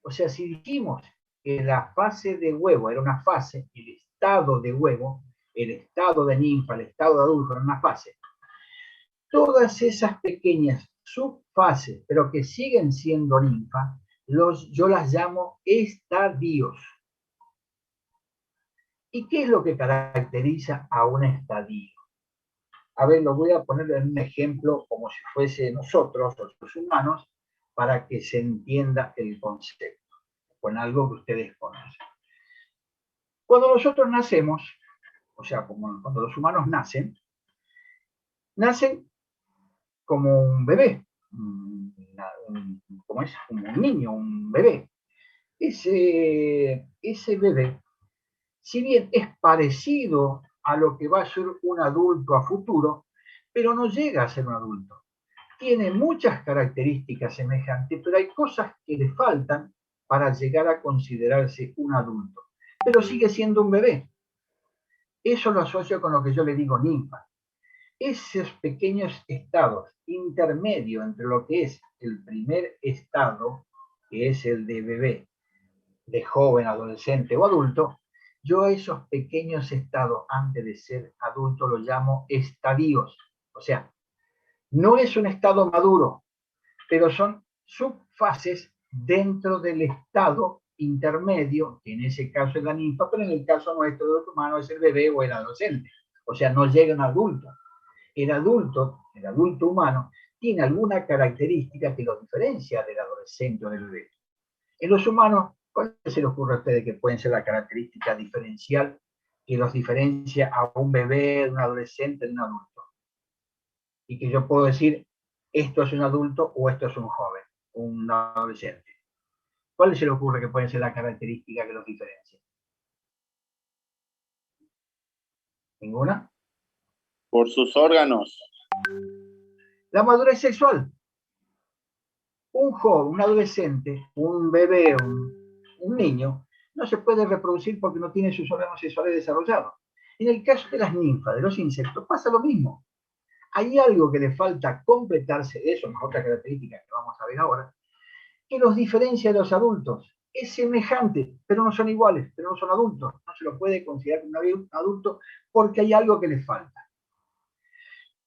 O sea, si dijimos que la fase de huevo era una fase, el estado de huevo, el estado de ninfa, el estado de adulto era una fase, todas esas pequeñas subfases, pero que siguen siendo ninfa, yo las llamo estadios. ¿Y qué es lo que caracteriza a un estadio? A ver, lo voy a poner en un ejemplo como si fuese nosotros, los humanos, para que se entienda el concepto, con algo que ustedes conocen. Cuando nosotros nacemos, o sea, cuando los humanos nacen como un bebé, como es un niño, un bebé. Ese bebé, si bien es parecido a lo que va a ser un adulto a futuro, pero no llega a ser un adulto. Tiene muchas características semejantes, pero hay cosas que le faltan para llegar a considerarse un adulto. Pero sigue siendo un bebé. Eso lo asocio con lo que yo le digo ninfa. Esos pequeños estados intermedios entre lo que es el primer estado, que es el de bebé, de joven, adolescente o adulto, yo a esos pequeños estados antes de ser adulto los llamo estadios. O sea, no es un estado maduro, pero son subfases dentro del estado intermedio, que en ese caso es la ninfa, pero en el caso nuestro de los humanos es el bebé o el adolescente. O sea, no llegan a adultos. El adulto humano, tiene alguna característica que lo diferencia del adolescente o del bebé. En los humanos, ¿cuál se les ocurre a ustedes que pueden ser la característica diferencial que los diferencia a un bebé, de un adolescente, de un adulto? Y que yo puedo decir, esto es un adulto o esto es un joven, un adolescente. ¿Cuál se les ocurre que pueden ser las características que los diferencian? ¿Ninguna? Por sus órganos. La madurez sexual. Un joven, un adolescente, un bebé, un niño, no se puede reproducir porque no tiene sus órganos sexuales desarrollados. En el caso de las ninfas, de los insectos, pasa lo mismo. Hay algo que le falta completarse, eso es otra característica que vamos a ver ahora, que los diferencia de los adultos. Es semejante, pero no son iguales, pero no son adultos. No se lo puede considerar como un adulto porque hay algo que le falta.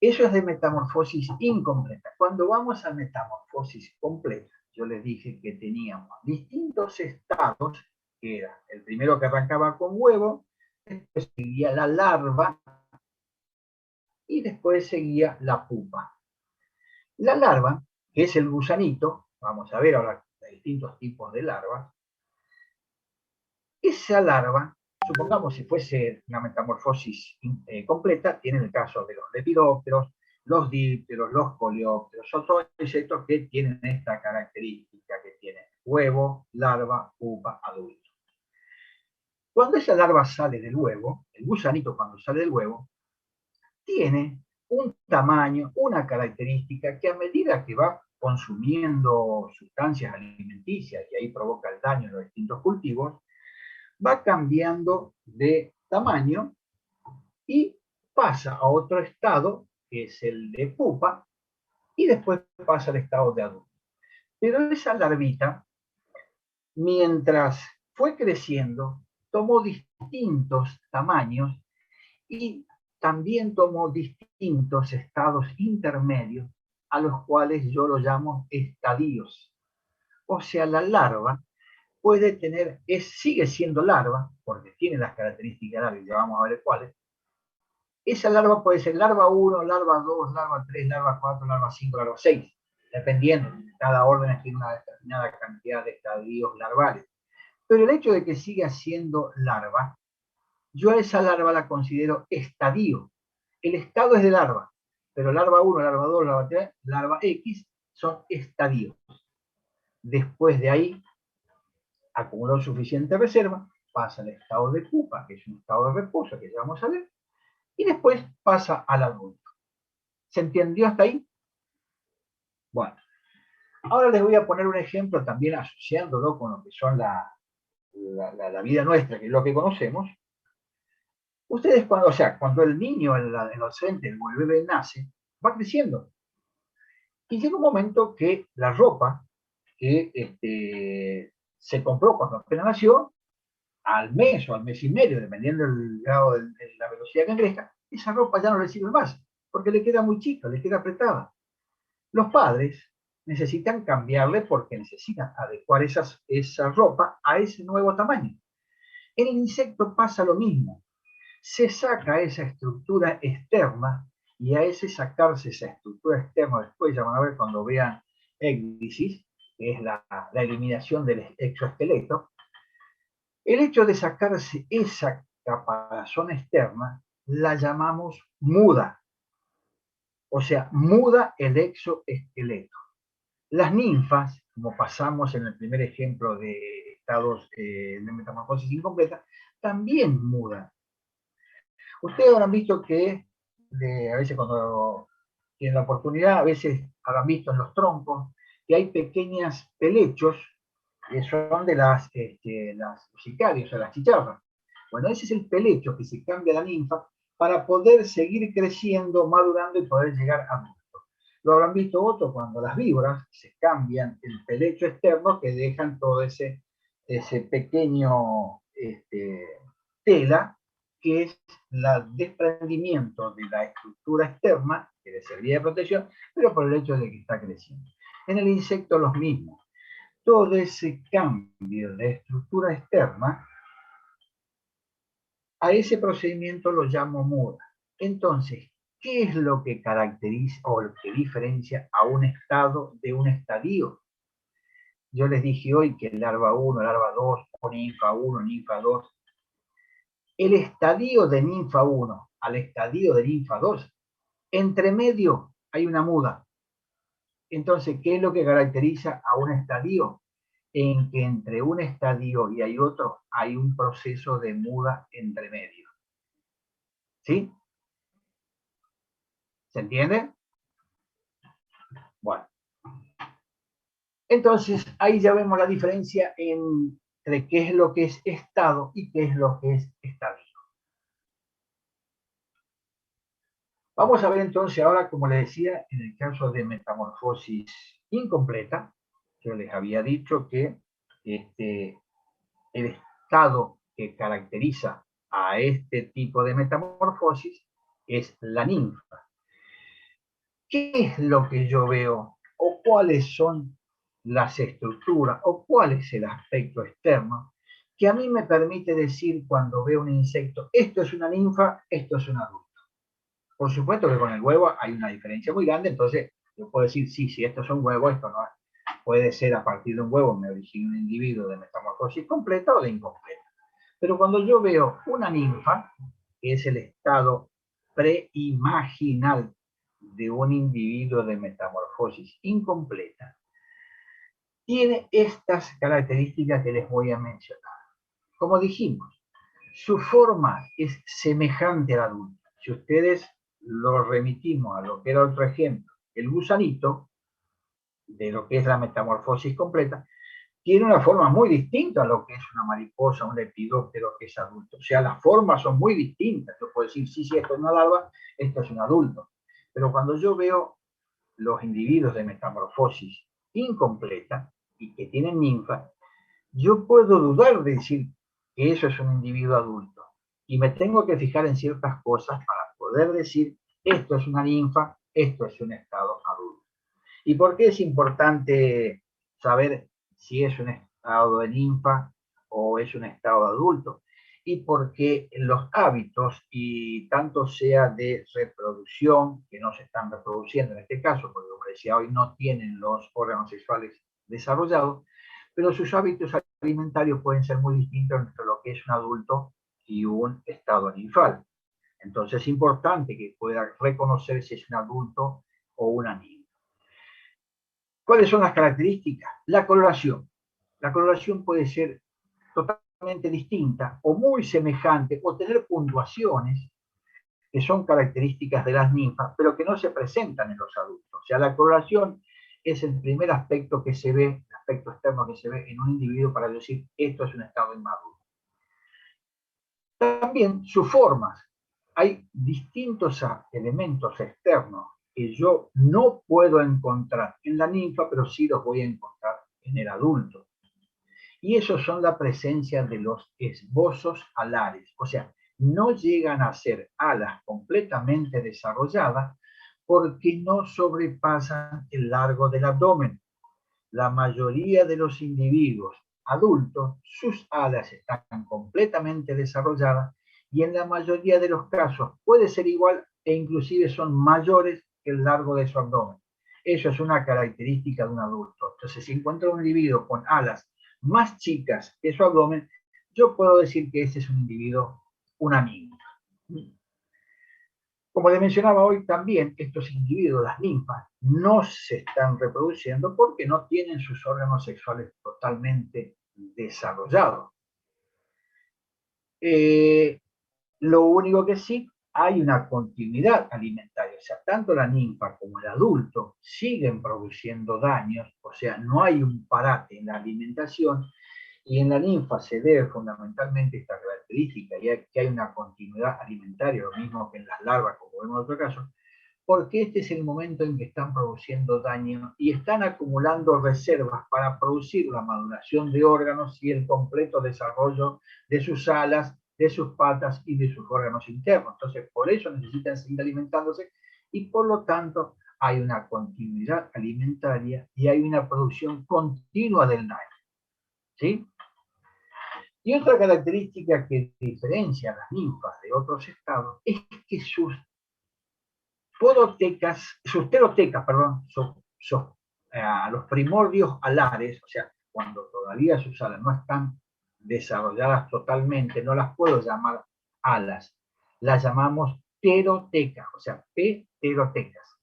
Eso es de metamorfosis incompleta. Cuando vamos a metamorfosis completa, yo les dije que teníamos distintos estados, que era el primero que arrancaba con huevo, después seguía la larva y después seguía la pupa. La larva, que es el gusanito, vamos a ver ahora distintos tipos de larvas, esa larva, supongamos si fuese una metamorfosis completa, tiene el caso de los lepidópteros, los dípteros, los coleópteros, son todos insectos que tienen esta característica que tienen huevo, larva, pupa, adulto. Cuando esa larva sale del huevo, el gusanito cuando sale del huevo, tiene un tamaño, una característica que a medida que va consumiendo sustancias alimenticias y ahí provoca el daño en los distintos cultivos, va cambiando de tamaño y pasa a otro estado, que es el de pupa, y después pasa al estado de adulto. Pero esa larvita, mientras fue creciendo, tomó distintos tamaños y también tomó distintos estados intermedios, a los cuales yo lo llamo estadios. O sea, la larva puede tener, sigue siendo larva, porque tiene las características de larva, y ya vamos a ver cuáles. Esa larva puede ser larva 1, larva 2, larva 3, larva 4, larva 5, larva 6, dependiendo. Cada orden tiene una determinada cantidad de estadios larvales. Pero el hecho de que siga siendo larva, yo a esa larva la considero estadio. El estado es de larva, pero larva 1, larva 2, larva 3, larva X son estadios. Después de ahí, acumuló suficiente reserva, pasa al estado de pupa, que es un estado de reposo, que ya vamos a ver, y después pasa al adulto. ¿Se entendió hasta ahí? Bueno, ahora les voy a poner un ejemplo también asociándolo con lo que son la vida nuestra, que es lo que conocemos. Ustedes cuando el niño, el adolescente, el bebé nace, va creciendo. Y llega un momento que la ropa que se compró cuando apenas nació, al mes o al mes y medio, dependiendo del grado de la velocidad que crezca, esa ropa ya no le sirve más, porque le queda muy chica, le queda apretada. Los padres necesitan cambiarle porque necesitan adecuar esa ropa a ese nuevo tamaño. En el insecto pasa lo mismo. Se saca esa estructura externa y a ese sacarse esa estructura externa, después ya van a ver cuando vean ecdisis, que es la eliminación del exoesqueleto, el hecho de sacarse esa caparazón externa la llamamos muda, o sea, muda el exoesqueleto. Las ninfas, como pasamos en el primer ejemplo de estados de metamorfosis incompleta, también mudan. Ustedes habrán visto que a veces cuando tienen la oportunidad, a veces habrán visto en los troncos que hay pequeños pelechos que son de las sicarios o las chicharras. Bueno, ese es el pelecho que se cambia a la ninfa para poder seguir creciendo, madurando y poder llegar a adulto. Lo habrán visto otro cuando las víboras se cambian el pelecho externo que dejan todo ese pequeño tela que es el desprendimiento de la estructura externa que le servía de protección, pero por el hecho de que está creciendo. En el insecto los mismos. Todo ese cambio de estructura externa, a ese procedimiento lo llamo muda. Entonces, ¿qué es lo que caracteriza o lo que diferencia a un estado de un estadio? Yo les dije hoy que larva 1, larva 2, o ninfa 1, ninfa 2. El estadio de ninfa 1 al estadio de ninfa 2, entre medio hay una muda. Entonces, ¿qué es lo que caracteriza a un estadio? En que entre un estadio y hay otro, hay un proceso de muda entre medio. ¿Sí? ¿Se entiende? Bueno. Entonces, ahí ya vemos la diferencia entre qué es lo que es estado y qué es lo que es estadio. Vamos a ver entonces ahora, como les decía, en el caso de metamorfosis incompleta, yo les había dicho que el estado que caracteriza a este tipo de metamorfosis es la ninfa. ¿Qué es lo que yo veo? ¿O cuáles son las estructuras? ¿O cuál es el aspecto externo que a mí me permite decir cuando veo un insecto, esto es una ninfa, esto es un adulto? Por supuesto que con el huevo hay una diferencia muy grande, entonces yo puedo decir, sí, si estos son huevos, esto no es. Puede ser a partir de un huevo me origina un individuo de metamorfosis completa o de incompleta. Pero cuando yo veo una ninfa, que es el estado preimaginal de un individuo de metamorfosis incompleta, tiene estas características que les voy a mencionar. Como dijimos, su forma es semejante al adulto. Si ustedes lo remitimos a lo que era otro ejemplo, el gusanito, de lo que es la metamorfosis completa, tiene una forma muy distinta a lo que es una mariposa, un lepidóptero que es adulto. O sea, las formas son muy distintas. Yo puedo decir, sí, esto es una larva, esto es un adulto. Pero cuando yo veo los individuos de metamorfosis incompleta y que tienen ninfa, yo puedo dudar de decir que eso es un individuo adulto. Y me tengo que fijar en ciertas cosas para poder decir, esto es una ninfa, esto es un estado adulto. ¿Y por qué es importante saber si es un estado de ninfa o es un estado adulto? Y porque los hábitos, y tanto sea de reproducción, que no se están reproduciendo en este caso, porque como decía hoy, no tienen los órganos sexuales desarrollados, pero sus hábitos alimentarios pueden ser muy distintos entre lo que es un adulto y un estado ninfal. Entonces es importante que pueda reconocer si es un adulto o una ninfa. ¿Cuáles son las características? La coloración. La coloración puede ser totalmente distinta o muy semejante o tener puntuaciones que son características de las ninfas, pero que no se presentan en los adultos. O sea, la coloración es el primer aspecto que se ve, el aspecto externo que se ve en un individuo para decir esto es un estado inmaduro. También sus formas. Hay distintos elementos externos que yo no puedo encontrar en la ninfa, pero sí los voy a encontrar en el adulto. Y esos son la presencia de los esbozos alares. O sea, no llegan a ser alas completamente desarrolladas porque no sobrepasan el largo del abdomen. La mayoría de los individuos adultos, sus alas están completamente desarrolladas y en la mayoría de los casos puede ser igual e inclusive son mayores que el largo de su abdomen. Eso es una característica de un adulto. Entonces, si encuentro un individuo con alas más chicas que su abdomen, yo puedo decir que ese es un individuo, una ninfa. Como les mencionaba hoy también, estos individuos, las ninfas, no se están reproduciendo porque no tienen sus órganos sexuales totalmente desarrollados. Lo único que sí, hay una continuidad alimentaria, o sea, tanto la ninfa como el adulto siguen produciendo daños, o sea, no hay un parate en la alimentación, y en la ninfa se debe fundamentalmente esta característica, ya que hay una continuidad alimentaria, lo mismo que en las larvas, como vemos en otro caso, porque este es el momento en que están produciendo daño y están acumulando reservas para producir la maduración de órganos y el completo desarrollo de sus alas, de sus patas y de sus órganos internos. Entonces, por eso necesitan seguir alimentándose y por lo tanto hay una continuidad alimentaria y hay una producción continua del daño. ¿Sí? Y otra característica que diferencia a las ninfas de otros estados es que sus terotecas, los primordios alares, o sea, cuando todavía sus alas no están desarrolladas totalmente, no las puedo llamar alas, las llamamos terotecas, o sea, pterotecas.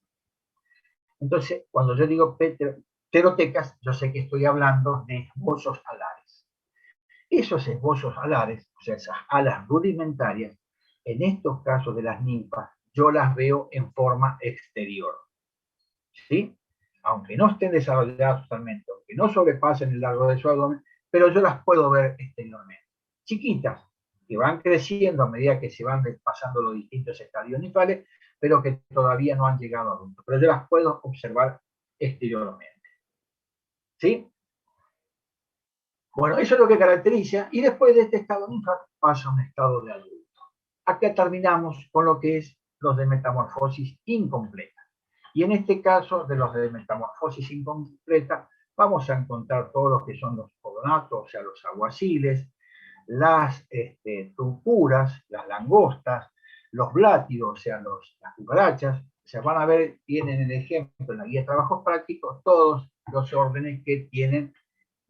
Entonces, cuando yo digo pterotecas, yo sé que estoy hablando de esbozos alares. Esos esbozos alares, o sea, esas alas rudimentarias, en estos casos de las ninfas, yo las veo en forma exterior. ¿Sí? Aunque no estén desarrolladas totalmente, aunque no sobrepasen el largo de su abdomen, pero yo las puedo ver exteriormente. Chiquitas, que van creciendo a medida que se van pasando los distintos estadios ninfales, pero que todavía no han llegado a adultos. Pero yo las puedo observar exteriormente. ¿Sí? Bueno, eso es lo que caracteriza, y después de este estado ninfal pasa a un estado de adulto. Acá terminamos con lo que es los de metamorfosis incompleta. Y en este caso, de los de metamorfosis incompleta, vamos a encontrar todos los que son los odonatos, o sea, los aguaciles, las turpuras, las langostas, los blátidos, o sea, las cucarachas. O sea, van a ver, tienen el ejemplo en la guía de trabajos prácticos, todos los órdenes que tienen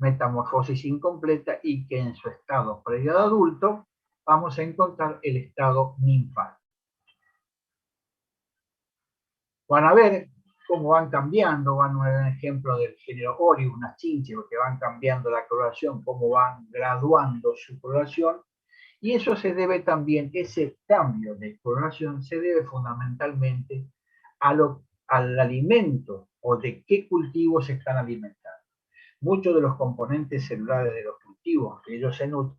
metamorfosis incompleta y que en su estado previo de adulto vamos a encontrar el estado ninfal. Van a ver cómo van cambiando, van a ver un ejemplo del género Orius, unas chinches que van cambiando la coloración, cómo van graduando su coloración, y eso se debe también, ese cambio de coloración se debe fundamentalmente al alimento o de qué cultivos se están alimentando. Muchos de los componentes celulares de los cultivos que ellos se nutren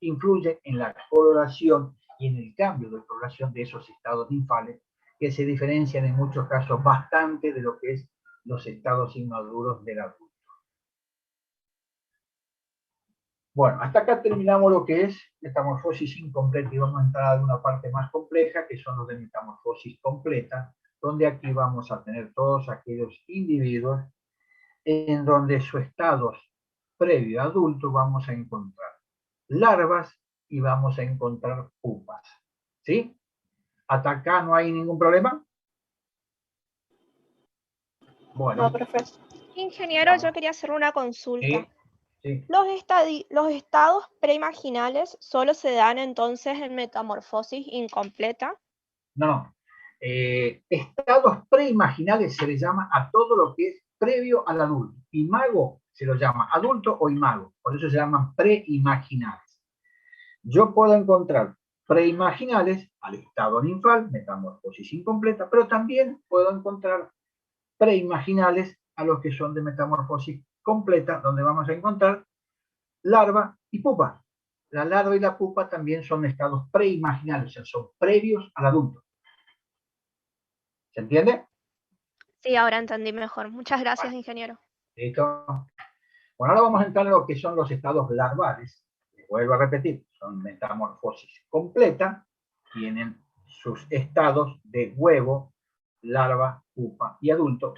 influyen en la coloración y en el cambio de coloración de esos estados ninfales, que se diferencian en muchos casos bastante de lo que es los estados inmaduros del adulto. Bueno, hasta acá terminamos lo que es metamorfosis incompleta y vamos a entrar a una parte más compleja, que son los de metamorfosis completa, donde aquí vamos a tener todos aquellos individuos en donde su estado previo a adulto vamos a encontrar larvas y vamos a encontrar pupas. ¿Sí? ¿Hasta acá no hay ningún problema? Bueno. No, profesor. Ingeniero, yo quería hacer una consulta. Sí. ¿Los estados preimaginales solo se dan entonces en metamorfosis incompleta? No. Estados preimaginales se le llama a todo lo que es previo al adulto. Imago se lo llama adulto o imago. Por eso se llaman preimaginales. Yo puedo encontrar preimaginales al estado ninfal, metamorfosis incompleta, pero también puedo encontrar preimaginales a los que son de metamorfosis completa, donde vamos a encontrar larva y pupa. La larva y la pupa también son estados preimaginales, o sea, son previos al adulto. ¿Se entiende? Sí, ahora entendí mejor. Muchas gracias, ingeniero. ¿Listo? Bueno, ahora vamos a entrar en lo que son los estados larvales. Vuelvo a repetir, son metamorfosis completa, tienen sus estados de huevo, larva, pupa y adulto.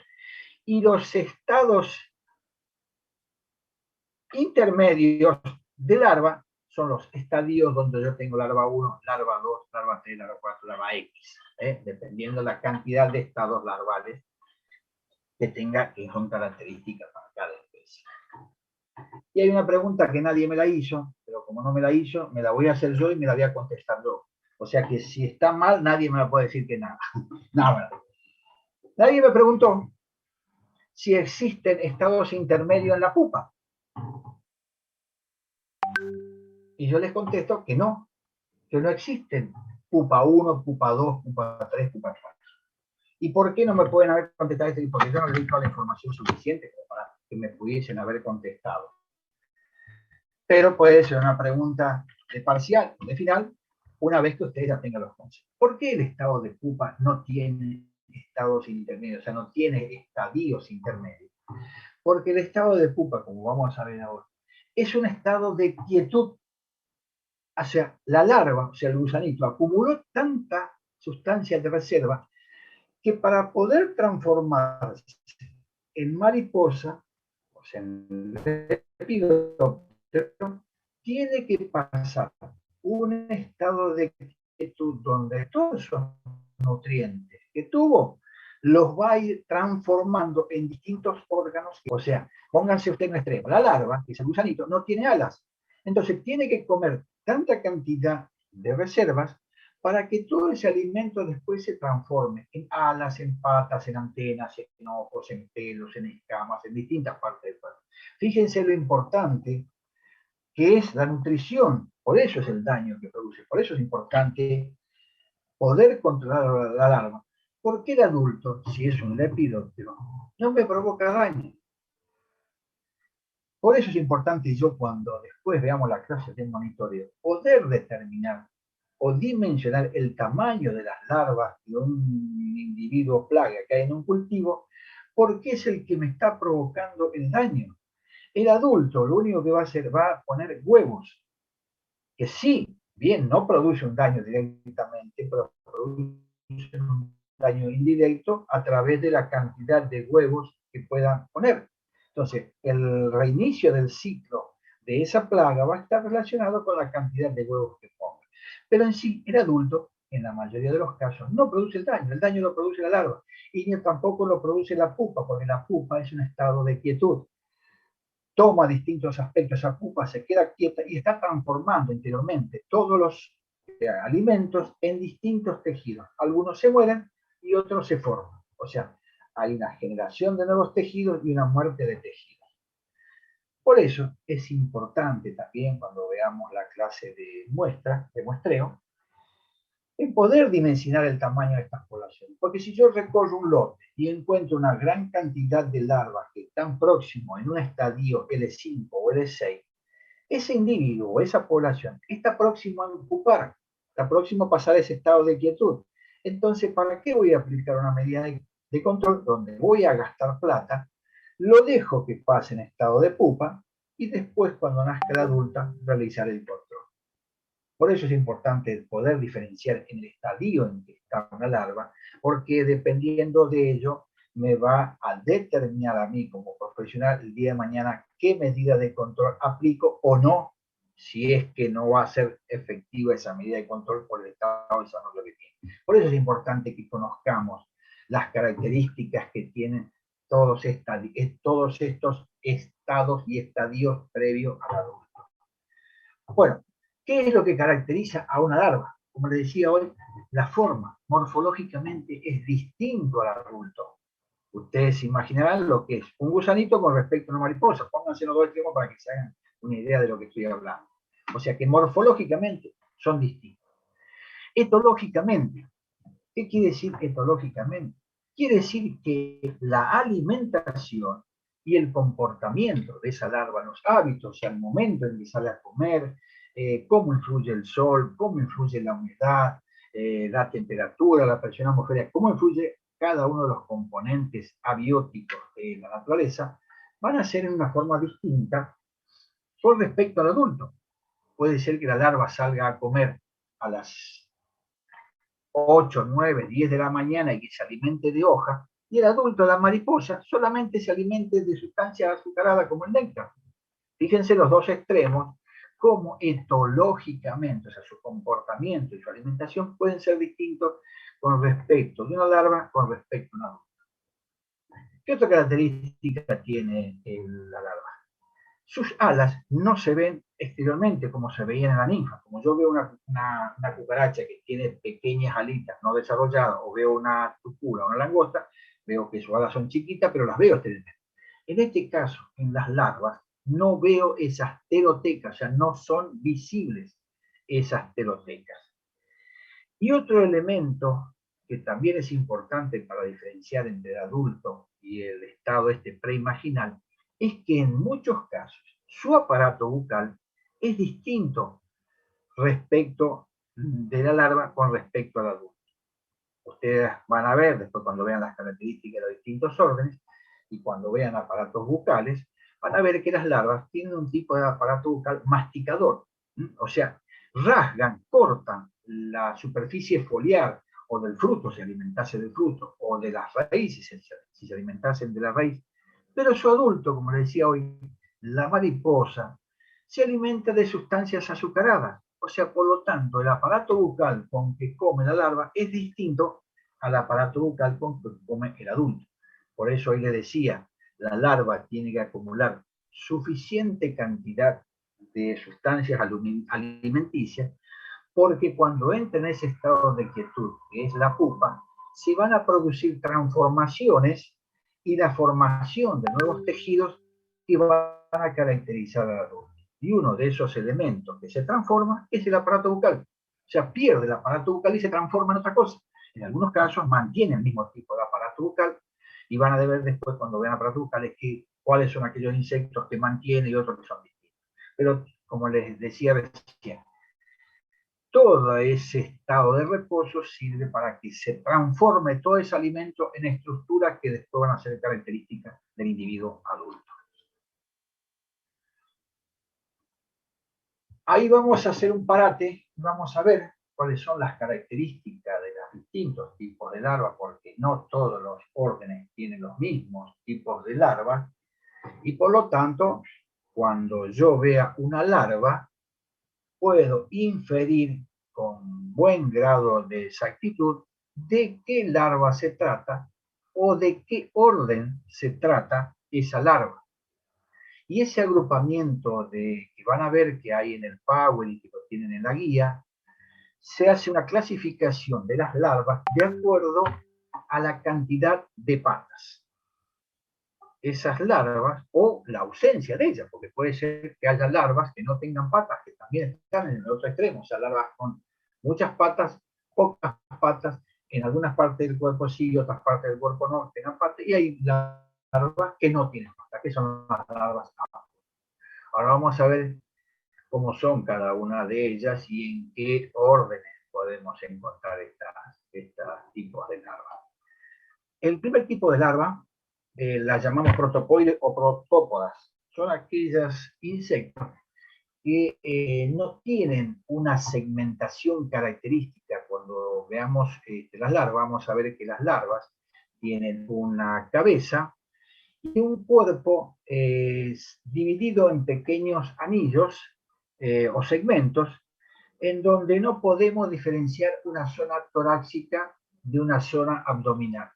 Y los estados intermedios de larva son los estadios donde yo tengo larva 1, larva 2, larva 3, larva 4, larva X, dependiendo de la cantidad de estados larvales que tenga, que son características para cada especie. Y hay una pregunta que nadie me la hizo, pero como no me la hizo, me la voy a hacer yo y me la voy a contestar yo. O sea que si está mal, nadie me puede decir que nada. Nada. Nadie me preguntó si existen estados intermedios en la pupa. Y yo les contesto que no existen pupa 1, pupa 2, pupa 3, pupa 4. ¿Y por qué no me pueden haber contestado esto? Porque yo no les di toda la información suficiente como para que me pudiesen haber contestado. Pero puede ser una pregunta de parcial, de final, una vez que ustedes ya tengan los conceptos. ¿Por qué el estado de pupa no tiene estados intermedios? O sea, no tiene estadios intermedios. Porque el estado de pupa, como vamos a ver ahora, es un estado de quietud. O sea, la larva, o sea, el gusanito, acumuló tanta sustancia de reserva que para poder transformarse en mariposa, o sea, en lepidóptero, tiene que pasar un estado de quietud donde todos esos nutrientes que tuvo los va a ir transformando en distintos órganos. O sea, pónganse usted en un extremo. La larva, que es el gusanito, no tiene alas. Entonces tiene que comer tanta cantidad de reservas para que todo ese alimento después se transforme en alas, en patas, en antenas, en ojos, en pelos, en escamas, en distintas partes del cuerpo. Fíjense lo importante que es la nutrición, por eso es el daño que produce, por eso es importante poder controlar la larva. Porque el adulto, si es un lepidóptero, no me provoca daño. Por eso es importante yo cuando después veamos la clase de monitoreo, poder determinar o dimensionar el tamaño de las larvas de un individuo plaga que hay en un cultivo, porque es el que me está provocando el daño. El adulto lo único que va a hacer, va a poner huevos, que sí, bien, no produce un daño directamente, pero produce un daño indirecto a través de la cantidad de huevos que puedan poner. Entonces, el reinicio del ciclo de esa plaga va a estar relacionado con la cantidad de huevos que ponga. Pero en sí, el adulto, en la mayoría de los casos, no produce el daño lo produce la larva, y tampoco lo produce la pupa, porque la pupa es un estado de quietud. Toma distintos aspectos, esa pupa se queda quieta y está transformando interiormente todos los alimentos en distintos tejidos. Algunos se mueren y otros se forman. O sea, hay una generación de nuevos tejidos y una muerte de tejidos. Por eso es importante también cuando veamos la clase de muestra, de muestreo, es poder dimensionar el tamaño de estas poblaciones. Porque si yo recorro un lote y encuentro una gran cantidad de larvas que están próximos en un estadio L5 o L6, ese individuo, esa población, está próximo a ocupar, está próximo a pasar ese estado de quietud. Entonces, ¿para qué voy a aplicar una medida de control donde voy a gastar plata? Lo dejo que pase en estado de pupa y después, cuando nazca la adulta, realizar el control. Por eso es importante poder diferenciar en el estadio en que está una larva, porque dependiendo de ello, me va a determinar a mí como profesional el día de mañana qué medida de control aplico o no, si es que no va a ser efectiva esa medida de control por el estado de desarrollo que tiene. Por eso es importante que conozcamos las características que tienen todos estos estados y estadios previos al adulto. Bueno, ¿qué es lo que caracteriza a una larva? Como les decía hoy, la forma morfológicamente es distinto al adulto. Ustedes imaginarán lo que es un gusanito con respecto a una mariposa. Pónganse los dos extremos para que se hagan una idea de lo que estoy hablando. O sea que morfológicamente son distintos. Etológicamente, ¿qué quiere decir etológicamente? Quiere decir que la alimentación y el comportamiento de esa larva, los hábitos, al momento en que sale a comer, cómo influye el sol, cómo influye la humedad, la temperatura, la presión atmosférica, cómo influye cada uno de los componentes abióticos de la naturaleza, van a ser en una forma distinta con respecto al adulto. Puede ser que la larva salga a comer a las 8, 9, 10 de la mañana y que se alimente de hoja, y el adulto, la mariposa, solamente se alimente de sustancias azucaradas como el néctar. Fíjense los dos extremos, cómo etológicamente, o sea, su comportamiento y su alimentación pueden ser distintos con respecto de una larva con respecto a un adulto. ¿Qué otra característica tiene la larva? Sus alas no se ven exteriormente como se veían en la ninfa. Como yo veo una cucaracha que tiene pequeñas alitas no desarrolladas, o veo una tucula o una langosta, veo que sus alas son chiquitas, pero las veo exteriormente. En este caso, en las larvas, no veo esas telotecas, o sea, no son visibles esas telotecas. Y otro elemento que también es importante para diferenciar entre el adulto y el estado preimaginal, es que en muchos casos su aparato bucal es distinto respecto de la larva con respecto al adulto. Ustedes van a ver después cuando vean las características de los distintos órdenes y cuando vean aparatos bucales, van a ver que las larvas tienen un tipo de aparato bucal masticador. O sea, rasgan, cortan la superficie foliar o del fruto, si alimentase del fruto, o de las raíces, si se alimentasen de la raíz. Pero su adulto, como les decía hoy, la mariposa, se alimenta de sustancias azucaradas. O sea, por lo tanto, el aparato bucal con que come la larva es distinto al aparato bucal con que come el adulto. Por eso hoy le decía, la larva tiene que acumular suficiente cantidad de sustancias alimenticias, porque cuando entra en ese estado de quietud, que es la pupa, se van a producir transformaciones y la formación de nuevos tejidos que van a caracterizar al adulto. Y uno de esos elementos que se transforma es el aparato bucal. O sea, pierde el aparato bucal y se transforma en otra cosa. En algunos casos mantiene el mismo tipo de aparato bucal y van a ver después, cuando vean aparatos bucales, cuáles son aquellos insectos que mantiene y otros que son distintos. Pero, como les decía recién, todo ese estado de reposo sirve para que se transforme todo ese alimento en estructuras que después van a ser características del individuo adulto. Ahí vamos a hacer un parate y vamos a ver cuáles son las características de los distintos tipos de larvas, porque no todos los órdenes tienen los mismos tipos de larvas, y por lo tanto, cuando yo vea una larva, puedo inferir con buen grado de exactitud de qué larva se trata o de qué orden se trata esa larva. Y ese agrupamiento que van a ver que hay en el Power y que lo tienen en la guía, se hace una clasificación de las larvas de acuerdo a la cantidad de patas. Esas larvas, o la ausencia de ellas, porque puede ser que haya larvas que no tengan patas, que también están en el otro extremo, o sea, larvas con muchas patas pocas patas, en algunas partes del cuerpo sí, otras partes del cuerpo no tienen patas, y hay larvas que no tienen patas, que son las larvas aves. Ahora vamos a ver cómo son cada una de ellas y en qué órdenes podemos encontrar estos tipos de larvas. El primer tipo de larva la llamamos protopoides o protópodas. Son aquellos insectos que no tienen una segmentación característica. Cuando veamos las larvas, vamos a ver que las larvas tienen una cabeza y un cuerpo dividido en pequeños anillos o segmentos, en donde no podemos diferenciar una zona torácica de una zona abdominal.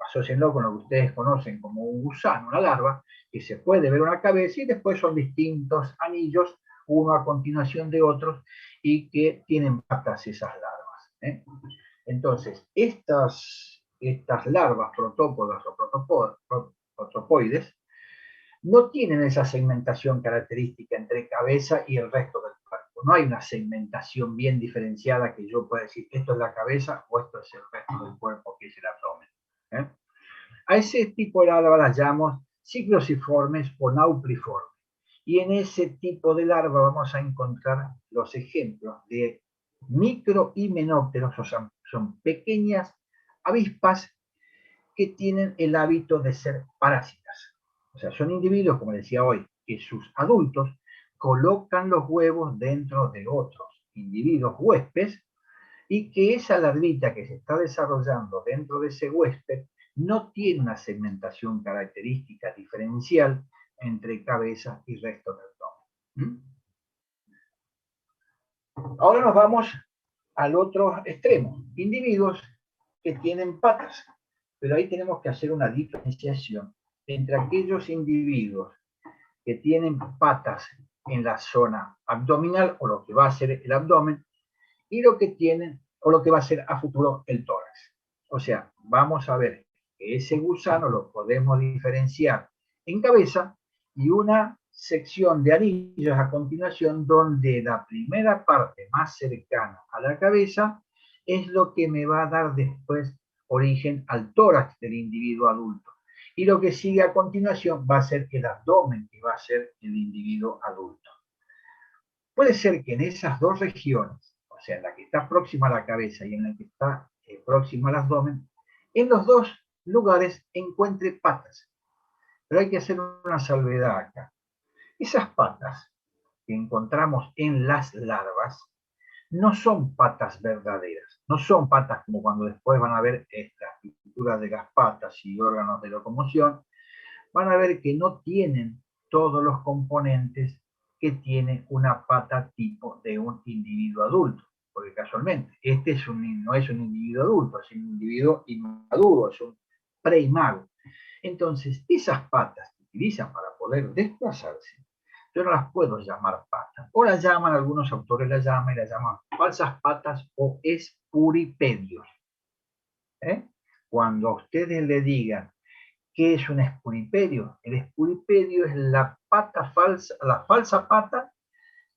Asocienlo con lo que ustedes conocen como un gusano, una larva, que se puede ver una cabeza y después son distintos anillos, uno a continuación de otros, y que tienen patas esas larvas. Entonces, estas larvas protópodas o protopoides no tienen esa segmentación característica entre cabeza y el resto del cuerpo. No hay una segmentación bien diferenciada que yo pueda decir esto es la cabeza o esto es el resto del cuerpo, que es el abdomen. A ese tipo de larva las llamamos ciclociformes o naupliformes. Y en ese tipo de larva vamos a encontrar los ejemplos de microhimenópteros, o sea, son pequeñas avispas que tienen el hábito de ser parásitas. O sea, son individuos, como decía hoy, que sus adultos colocan los huevos dentro de otros individuos huéspedes y que esa larvita que se está desarrollando dentro de ese huésped no tiene una segmentación característica diferencial entre cabeza y resto del abdomen. Ahora nos vamos al otro extremo, individuos que tienen patas, pero ahí tenemos que hacer una diferenciación entre aquellos individuos que tienen patas en la zona abdominal, o lo que va a ser el abdomen, y lo que tienen, o lo que va a ser a futuro el tórax. O sea, vamos a ver que ese gusano lo podemos diferenciar en cabeza y una sección de anillos a continuación donde la primera parte más cercana a la cabeza es lo que me va a dar después origen al tórax del individuo adulto. Y lo que sigue a continuación va a ser el abdomen, que va a ser el individuo adulto. Puede ser que en esas dos regiones, o sea, en la que está próxima a la cabeza y en la que está próxima al abdomen, en los dos lugares encuentre patas. Pero hay que hacer una salvedad acá. Esas patas que encontramos en las larvas no son patas verdaderas, no son patas como cuando después van a ver las estructuras de las patas y órganos de locomoción, van a ver que no tienen todos los componentes que tiene una pata tipo de un individuo adulto, porque casualmente este no es un individuo adulto, es un individuo inmaduro, es un preinmago. Entonces, esas patas que utilizan para poder desplazarse, yo no las puedo llamar patas, o las llaman, algunos autores las llaman falsas patas o espuripedios. Cuando a ustedes le digan ¿qué es un espuripedio? El espuripedio es la falsa pata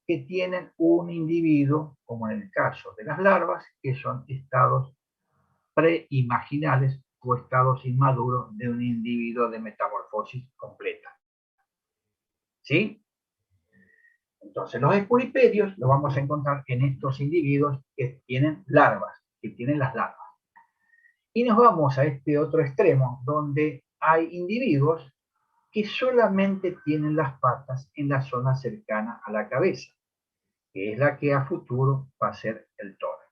que tienen un individuo, como en el caso de las larvas, que son estados preimaginales o estados inmaduros de un individuo de metamorfosis completa. ¿Sí? Entonces, los espuripedios los vamos a encontrar en estos individuos que tienen larvas, que tienen las larvas. Y nos vamos a este otro extremo, donde hay individuos que solamente tienen las patas en la zona cercana a la cabeza, que es la que a futuro va a ser el tórax.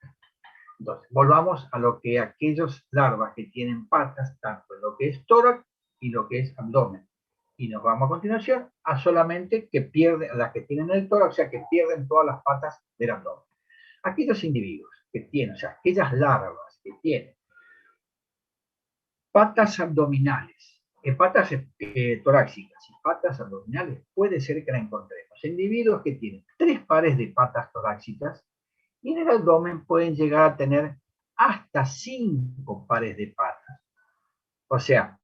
Entonces, volvamos a lo que aquellos larvas que tienen patas, tanto en lo que es tórax y lo que es abdomen. Y nos vamos a continuación a solamente que pierden, las que tienen el tórax, o sea, que pierden todas las patas del abdomen. Aquellos individuos que tienen, o sea, aquellas larvas que tienen patas abdominales, patas torácicas y patas abdominales, puede ser que la encontremos. Individuos que tienen 3 pares de patas torácicas y en el abdomen pueden llegar a tener hasta 5 pares de patas. O sea,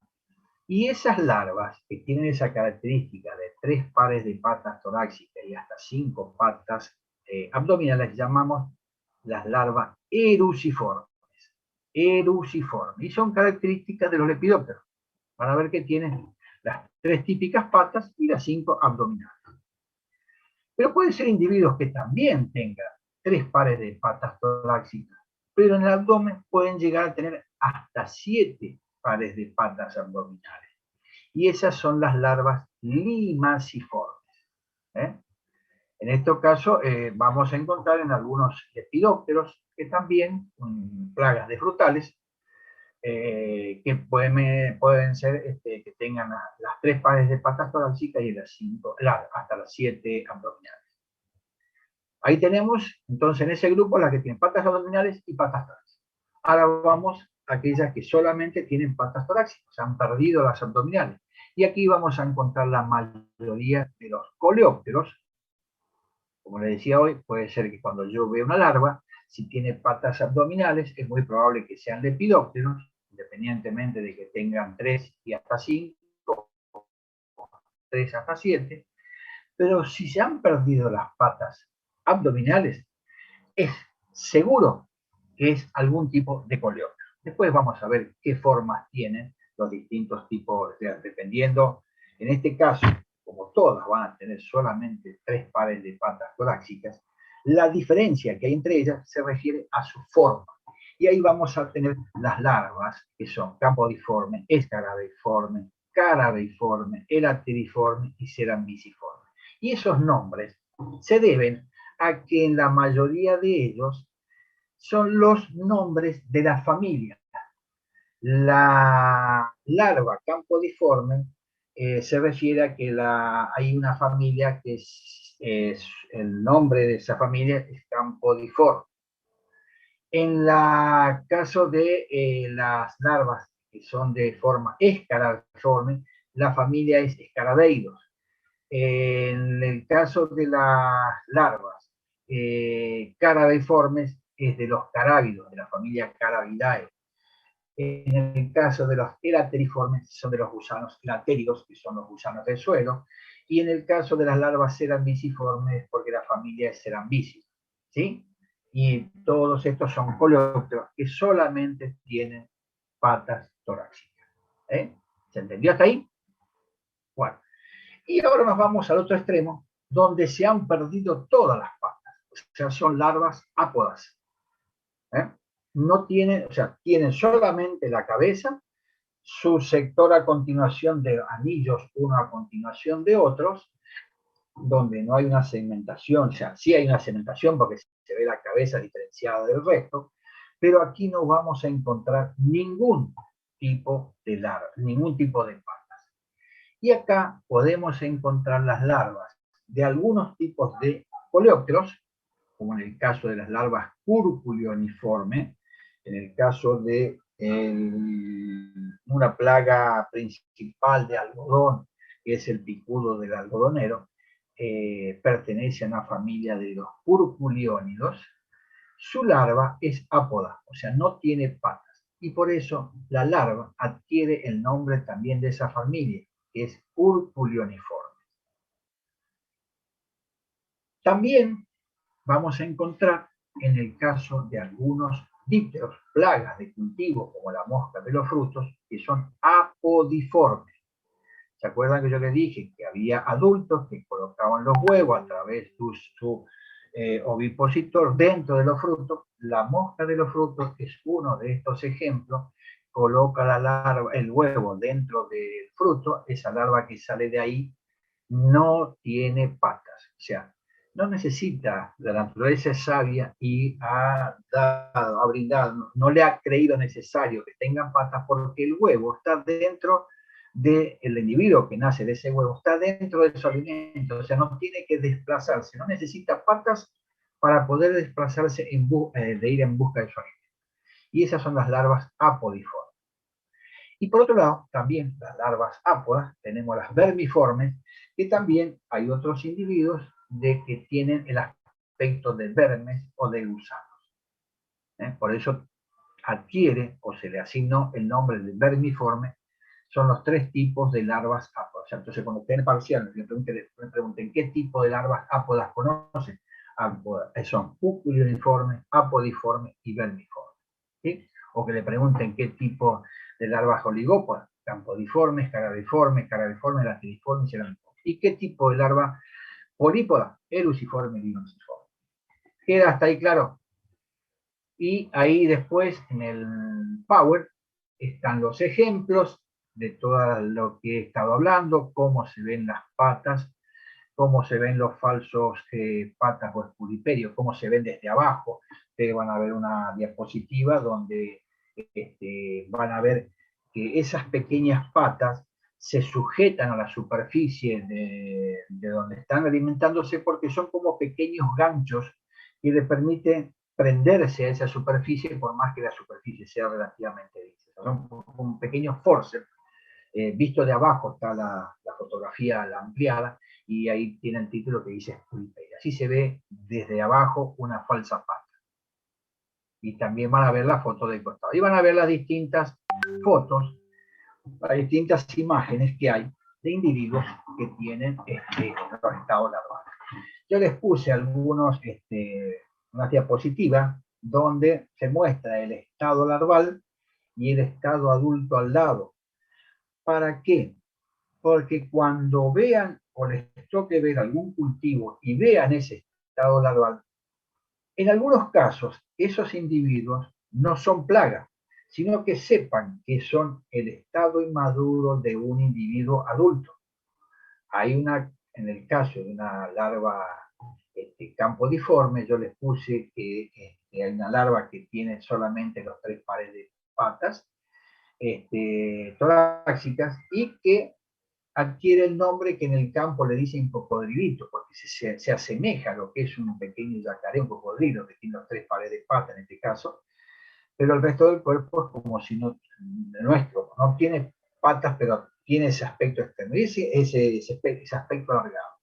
y esas larvas que tienen esa característica de 3 pares de patas torácicas y hasta 5 patas abdominales, llamamos las larvas eruciformes. Eruciformes. Y son características de los lepidópteros. Van a ver que tienen las 3 típicas patas y las 5 abdominales. Pero pueden ser individuos que también tengan 3 pares de patas torácicas, pero en el abdomen pueden llegar a tener hasta 7 pares de patas abdominales. Y esas son las larvas limaciformes. En este caso vamos a encontrar en algunos lepidópteros que también, plagas de frutales, que pueden ser que tengan las 3 pares de patas torácicas y hasta las 7 abdominales. Ahí tenemos, entonces, en ese grupo las que tienen patas abdominales y patas torácicas. Ahora vamos a aquellas que solamente tienen patas torácicas, se han perdido las abdominales. Y aquí vamos a encontrar la mayoría de los coleópteros. Como les decía hoy, puede ser que cuando yo vea una larva, si tiene patas abdominales, es muy probable que sean lepidópteros, independientemente de que tengan 3 y hasta 5, 3 hasta 7. Pero si se han perdido las patas abdominales, es seguro que es algún tipo de coleóptero. Después vamos a ver qué formas tienen los distintos tipos, dependiendo, en este caso, como todas van a tener solamente 3 pares de patas torácicas, la diferencia que hay entre ellas se refiere a su forma. Y ahí vamos a tener las larvas, que son campodiforme, escarabeiforme, carabeiforme, elateriforme y cerambiciforme. Y esos nombres se deben a que en la mayoría de ellos son los nombres de la familia. La larva campodiforme se refiere a que hay una familia que es el nombre de esa familia es Campodiforme. En el caso de las larvas que son de forma escarabeiforme, la familia es Escarabeidos. En el caso de las larvas carabeiformes, es de los carábidos, de la familia Carabidae. En el caso de los elateriformes, son de los gusanos elateridos, que son los gusanos del suelo. Y en el caso de las larvas cerambiciformes, porque la familia es Cerambicis. ¿Sí? Y todos estos son coleópteros que solamente tienen patas torácicas. ¿Se entendió hasta ahí? Bueno. Y ahora nos vamos al otro extremo, donde se han perdido todas las patas. O sea, son larvas ápodas. No tienen, o sea, tienen solamente la cabeza, su sector a continuación de anillos, uno a continuación de otros, donde no hay una segmentación, o sea, sí hay una segmentación porque se ve la cabeza diferenciada del resto, pero aquí no vamos a encontrar ningún tipo de larva, ningún tipo de patas. Y acá podemos encontrar las larvas de algunos tipos de coleópteros, como en el caso de las larvas curculioniforme, en el caso de una plaga principal de algodón, que es el picudo del algodonero, pertenece a una familia de los curculiónidos. Su larva es ápoda, o sea, no tiene patas, y por eso la larva adquiere el nombre también de esa familia, que es curculioniforme. También vamos a encontrar en el caso de algunos dípteros, plagas de cultivo como la mosca de los frutos, que son apodiformes. ¿Se acuerdan que yo les dije que había adultos que colocaban los huevos a través de su ovipositor dentro de los frutos? La mosca de los frutos es uno de estos ejemplos. Coloca la larva, el huevo dentro del fruto, esa larva que sale de ahí no tiene patas, o sea, no necesita, la naturaleza es sabia y ha brindado, no le ha creído necesario que tengan patas porque el huevo está dentro del individuo que nace de ese huevo, está dentro de su alimento, o sea, no tiene que desplazarse, no necesita patas para poder desplazarse de ir en busca de su alimento. Y esas son las larvas apodiformes. Y por otro lado, también las larvas ápodas, tenemos las vermiformes, que también hay otros individuos que tienen el aspecto de vermes o de gusanos. Por eso adquiere o se le asignó el nombre de vermiforme. Son los 3 tipos de larvas ápodas. Entonces, cuando estén parciales, me pregunten qué tipo de larvas ápodas conocen. Son uniforme, apodiforme y vermiforme. ¿Sí? O que le pregunten qué tipo de larvas oligópodas, campodiformes, caradiformes, latidiformes y ceramiformes. ¿Y qué tipo de larva polípoda? Eluciforme y inunciforme. ¿Queda hasta ahí claro? Y ahí después en el Power están los ejemplos de todo lo que he estado hablando, cómo se ven las patas, cómo se ven los falsos patas o esculiperios, cómo se ven desde abajo. Ustedes van a ver una diapositiva donde van a ver que esas pequeñas patas se sujetan a la superficie de donde están alimentándose porque son como pequeños ganchos que les permiten prenderse a esa superficie por más que la superficie sea relativamente lisa. Son como pequeños forceps. Visto de abajo está la fotografía, la ampliada, y ahí tiene el título que dice esculperia. Así se ve desde abajo una falsa pata. Y también van a ver la foto del costado. Y van a ver las distintas fotos, las distintas imágenes que hay de individuos que tienen los estados larvales. Yo les puse unas diapositivas donde se muestra el estado larval y el estado adulto al lado. ¿Para qué? Porque cuando vean o les toque ver algún cultivo y vean ese estado larval, en algunos casos esos individuos no son plagas, sino que sepan que son el estado inmaduro de un individuo adulto. En el caso de una larva campodiforme, yo les puse que hay una larva que tiene solamente los 3 pares de patas torácicas y que adquiere el nombre que en el campo le dicen cocodrilito, porque se asemeja a lo que es un pequeño yacaré, un cocodrilo, que tiene los 3 pares de patas en este caso, pero el resto del cuerpo es como si no tiene patas, pero tiene ese aspecto externo, y ese aspecto alargado.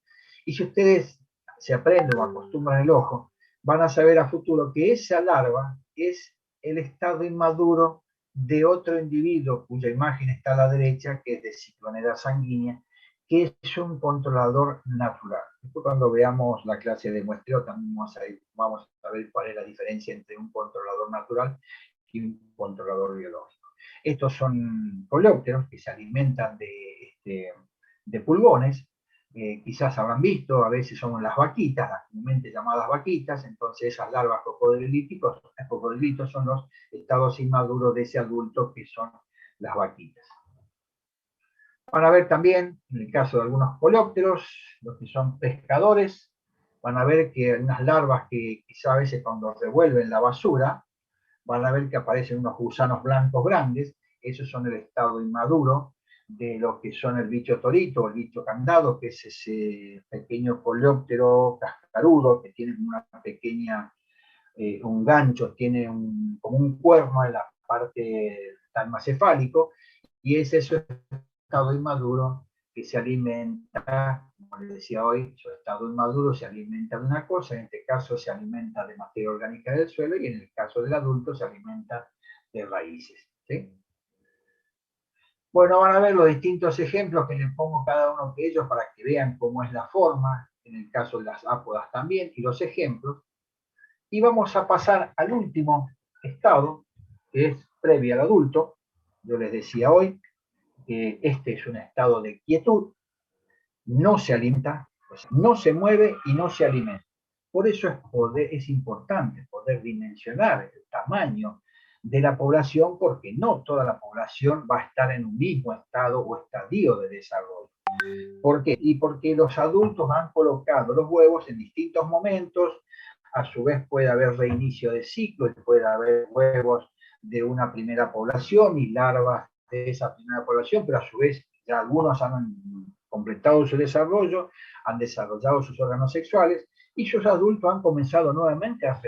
Y si ustedes se aprenden o acostumbran el ojo, van a saber a futuro que esa larva es el estado inmaduro de otro individuo cuya imagen está a la derecha, que es de ciclonera sanguínea, que es un controlador natural. Después cuando veamos la clase de muestreo también vamos a ver cuál es la diferencia entre un controlador natural y un controlador biológico. Estos son coleópteros que se alimentan de pulgones. Quizás habrán visto, a veces son las vaquitas, las comúnmente llamadas vaquitas. Entonces esas larvas cocodrilitos son los estados inmaduros de ese adulto, que son las vaquitas. Van a ver también, en el caso de algunos coleópteros, los que son pescadores, van a ver que hay unas larvas que quizás a veces cuando revuelven la basura, van a ver que aparecen unos gusanos blancos grandes. Esos son el estado inmaduro de lo que son el bicho torito o el bicho candado, que es ese pequeño coleóptero cascarudo que tiene una pequeña, un gancho, tiene como un cuerno en la parte del talma cefálico, y es ese estado inmaduro que se alimenta, como les decía hoy, su estado inmaduro se alimenta de una cosa, en este caso se alimenta de materia orgánica del suelo, y en el caso del adulto se alimenta de raíces. ¿Sí? Bueno, van a ver los distintos ejemplos que les pongo cada uno de ellos para que vean cómo es la forma, en el caso de las ápodas también, y los ejemplos. Y vamos a pasar al último estado, que es previo al adulto. Yo les decía hoy que este es un estado de quietud, no se alimenta, no se mueve y no se alimenta. Por eso es importante poder dimensionar el tamaño de la población, porque no toda la población va a estar en un mismo estado o estadio de desarrollo. ¿Por qué? Y porque los adultos han colocado los huevos en distintos momentos. A su vez puede haber reinicio de ciclo, puede haber huevos de una primera población y larvas de esa primera población, pero a su vez ya algunos han completado su desarrollo, han desarrollado sus órganos sexuales, y sus adultos han comenzado nuevamente a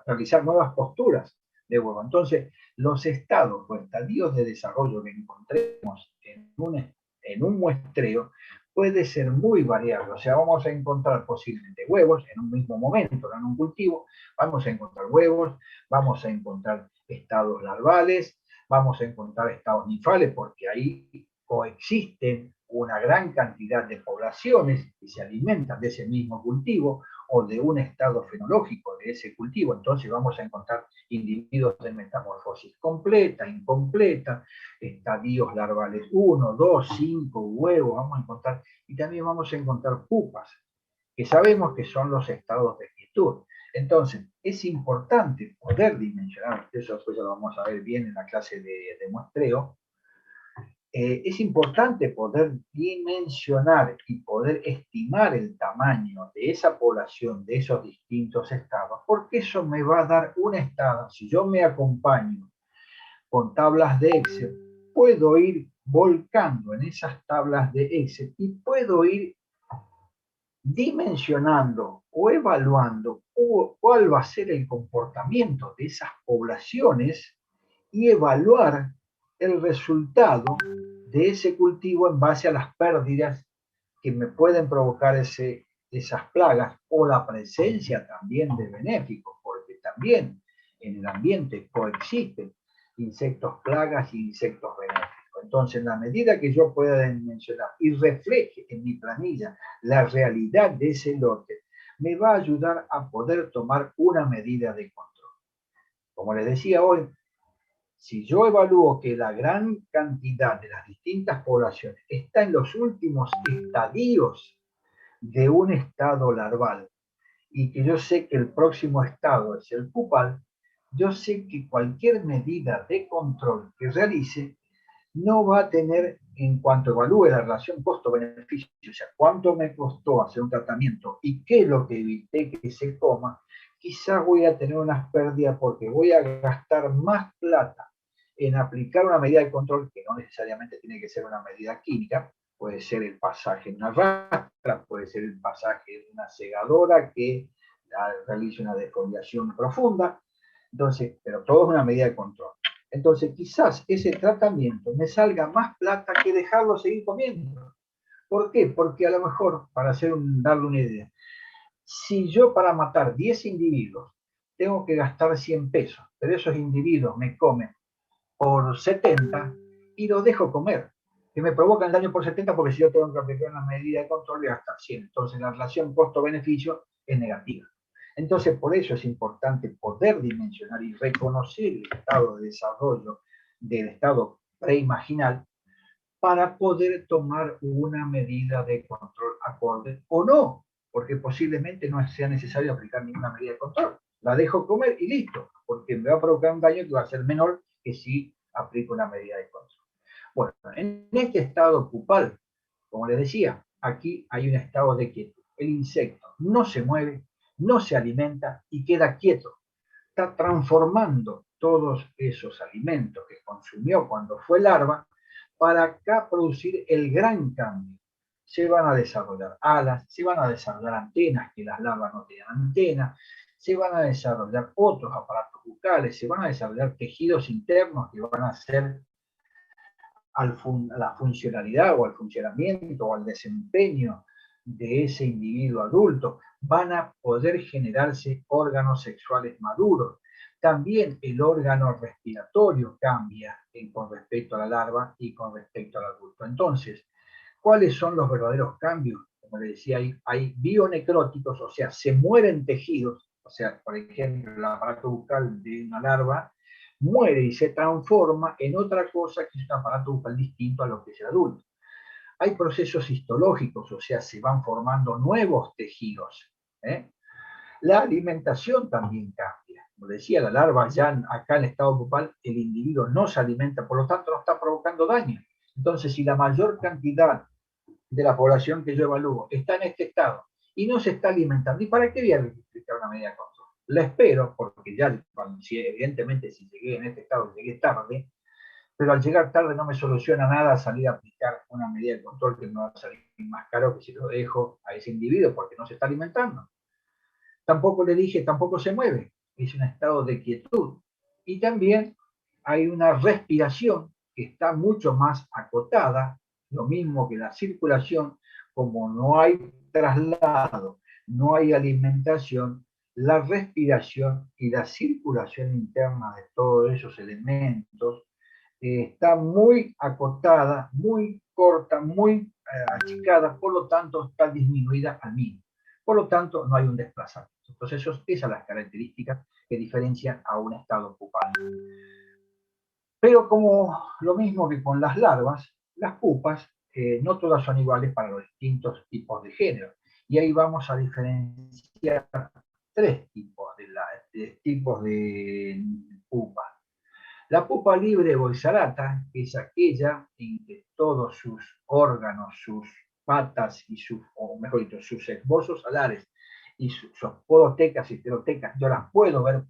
realizar nuevas posturas de huevo. Entonces, los estados o estadios de desarrollo que encontremos en un muestreo puede ser muy variable. O sea, vamos a encontrar posiblemente huevos en un mismo momento, no en un cultivo. Vamos a encontrar huevos, vamos a encontrar estados larvales, vamos a encontrar estados ninfales, porque ahí coexisten una gran cantidad de poblaciones que se alimentan de ese mismo cultivo o de un estado fenológico de ese cultivo. Entonces vamos a encontrar individuos de metamorfosis completa, incompleta, estadios larvales 1, 2, 5, huevos, vamos a encontrar, y también vamos a encontrar pupas, que sabemos que son los estados de quietud. Entonces, es importante poder dimensionar, eso después lo vamos a ver bien en la clase de muestreo, es importante poder dimensionar y poder estimar el tamaño de esa población, de esos distintos estados, porque eso me va a dar un estado. Si yo me acompaño con tablas de Excel, puedo ir volcando en esas tablas de Excel y puedo ir dimensionando o evaluando cuál va a ser el comportamiento de esas poblaciones y evaluar el resultado de ese cultivo en base a las pérdidas que me pueden provocar esas plagas o la presencia también de benéficos, porque también en el ambiente coexisten insectos plagas y insectos benéficos. Entonces, en la medida que yo pueda dimensionar y refleje en mi planilla la realidad de ese lote, me va a ayudar a poder tomar una medida de control. Como les decía hoy, si yo evalúo que la gran cantidad de las distintas poblaciones está en los últimos estadios de un estado larval y que yo sé que el próximo estado es el pupal, yo sé que cualquier medida de control que realice no va a tener, en cuanto evalúe la relación costo-beneficio, o sea, cuánto me costó hacer un tratamiento y qué es lo que evité que se coma, quizás voy a tener unas pérdidas porque voy a gastar más plata en aplicar una medida de control que no necesariamente tiene que ser una medida química, puede ser el pasaje en una rastra, puede ser el pasaje en una segadora que realice una defoliación profunda, entonces, pero todo es una medida de control. Entonces, quizás ese tratamiento me salga más plata que dejarlo seguir comiendo. ¿Por qué? Porque a lo mejor, para darle una idea, si yo para matar 10 individuos tengo que gastar 100 pesos, pero esos individuos me comen por 70 y los dejo comer, que me provocan daño por 70 porque si yo tengo que aplicar una medida de control voy a gastar 100. Entonces la relación costo-beneficio es negativa. Entonces por eso es importante poder dimensionar y reconocer el estado de desarrollo del estado preimaginal para poder tomar una medida de control acorde o no, porque posiblemente no sea necesario aplicar ninguna medida de control. La dejo comer y listo, porque me va a provocar un daño que va a ser menor que si aplico una medida de control. Bueno, en este estado pupal, como les decía, aquí hay un estado de quietud. El insecto no se mueve, no se alimenta y queda quieto. Está transformando todos esos alimentos que consumió cuando fue larva para acá producir el gran cambio. Se van a desarrollar alas, se van a desarrollar antenas, que las larvas no tienen antenas, se van a desarrollar otros aparatos bucales, se van a desarrollar tejidos internos que van a hacer a la funcionalidad o al funcionamiento o al desempeño de ese individuo adulto, van a poder generarse órganos sexuales maduros. También el órgano respiratorio cambia con respecto a la larva y con respecto al adulto. Entonces, ¿cuáles son los verdaderos cambios? Como les decía, hay bionecróticos, o sea, se mueren tejidos, o sea, por ejemplo, el aparato bucal de una larva muere y se transforma en otra cosa que es un aparato bucal distinto a lo que es el adulto. Hay procesos histológicos, o sea, se van formando nuevos tejidos. La alimentación también cambia. Como decía, la larva ya acá en el estado pupal, el individuo no se alimenta, por lo tanto no está provocando daño. Entonces, si la mayor cantidad de la población que yo evalúo está en este estado y no se está alimentando, ¿y para qué voy a aplicar una medida de control? La espero, porque ya, evidentemente, si llegué en este estado, llegué tarde, pero al llegar tarde no me soluciona nada salir a aplicar una medida de control que me va a salir más caro que si lo dejo a ese individuo porque no se está alimentando. Tampoco le dije, tampoco se mueve, es un estado de quietud. Y también hay una respiración que está mucho más acotada, lo mismo que la circulación, como no hay traslado, no hay alimentación, la respiración y la circulación interna de todos esos elementos está muy acotada, muy corta, muy achicada, por lo tanto está disminuida al mínimo. Por lo tanto, no hay un desplazamiento. Entonces, esas son las características que diferencian a un estado pupal. Pero como lo mismo que con las larvas, las pupas no todas son iguales para los distintos tipos de género. Y ahí vamos a diferenciar tres tipos de pupa. La pupa libre o exhalata es aquella en que todos sus órganos, sus patas y o mejor dicho, sus esbozos alares y sus podotecas y pterotecas, yo las puedo ver,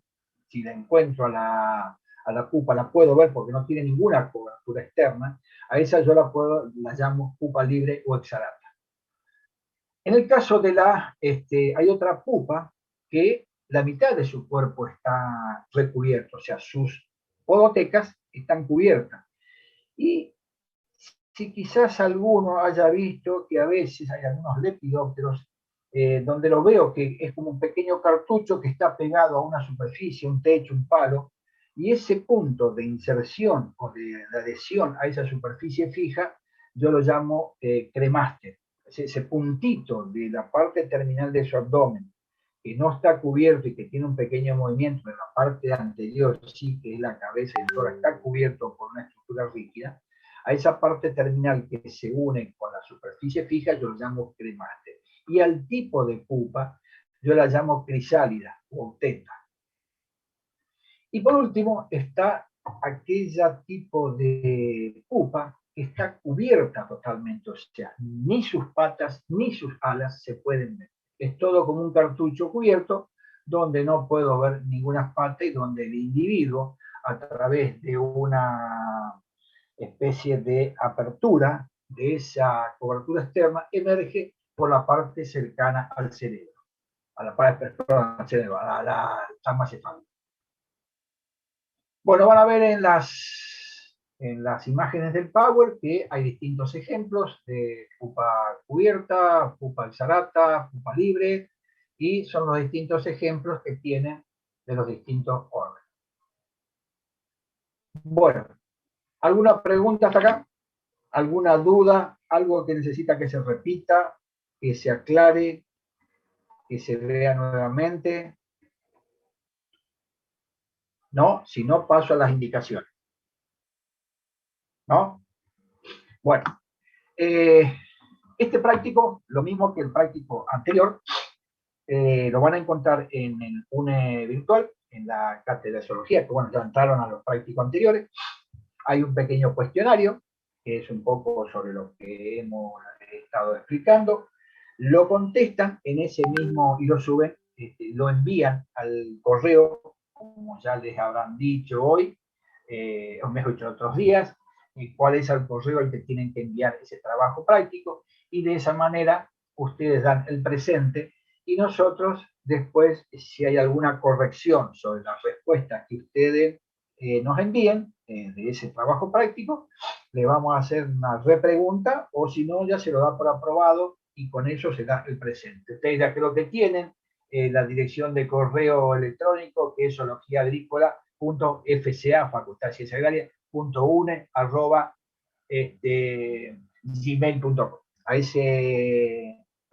si la encuentro a la pupa, la puedo ver porque no tiene ninguna cobertura externa, a esa yo la llamo pupa libre o exhalata. En el caso de hay otra pupa que la mitad de su cuerpo está recubierto, o sea, sus podotecas están cubiertas. Y si quizás alguno haya visto que a veces hay algunos lepidópteros donde lo veo que es como un pequeño cartucho que está pegado a una superficie, un techo, un palo, y ese punto de inserción o de adhesión a esa superficie fija, yo lo llamo cremaster. Ese puntito de la parte terminal de su abdomen, que no está cubierto y que tiene un pequeño movimiento en la parte anterior, sí, que es la cabeza y el tórax, está cubierto por una estructura rígida, a esa parte terminal que se une con la superficie fija, yo lo llamo cremaster. Y al tipo de pupa, yo la llamo crisálida o teta. Y por último, está aquella tipo de pupa que está cubierta totalmente, o sea, ni sus patas ni sus alas se pueden ver. Es todo como un cartucho cubierto, donde no puedo ver ninguna pata y donde el individuo, a través de una especie de apertura de esa cobertura externa, emerge por la parte cercana al cerebro, a la parte, perdón, al cerebro, a la trama cefálica. Bueno, van a ver en las imágenes del Power que hay distintos ejemplos de pupa cubierta, pupa exhalata, pupa libre, y son los distintos ejemplos que tienen de los distintos órganos. Bueno, ¿alguna pregunta hasta acá? ¿Alguna duda? ¿Algo que necesita que se repita, que se aclare, que se vea nuevamente? ¿No? Si no, paso a las indicaciones. ¿No? Bueno, este práctico, lo mismo que el práctico anterior, lo van a encontrar en el UNE virtual, en la cátedra de zoología, que bueno, ya entraron a los prácticos anteriores. Hay un pequeño cuestionario, que es un poco sobre lo que hemos estado explicando. Lo contestan en ese mismo y lo suben, lo envían al correo, como ya les habrán dicho hoy, o mejor dicho, otros días, cuál es el correo al que tienen que enviar ese trabajo práctico, y de esa manera ustedes dan el presente y nosotros después, si hay alguna corrección sobre las respuestas que ustedes nos envíen de ese trabajo práctico, le vamos a hacer una repregunta, o si no, ya se lo da por aprobado y con eso se da el presente. Ustedes ya creo que tienen la dirección de correo electrónico, que es zoologiaagrícola.fca, Facultad de Ciencias Agrarias, .une@gmail.com.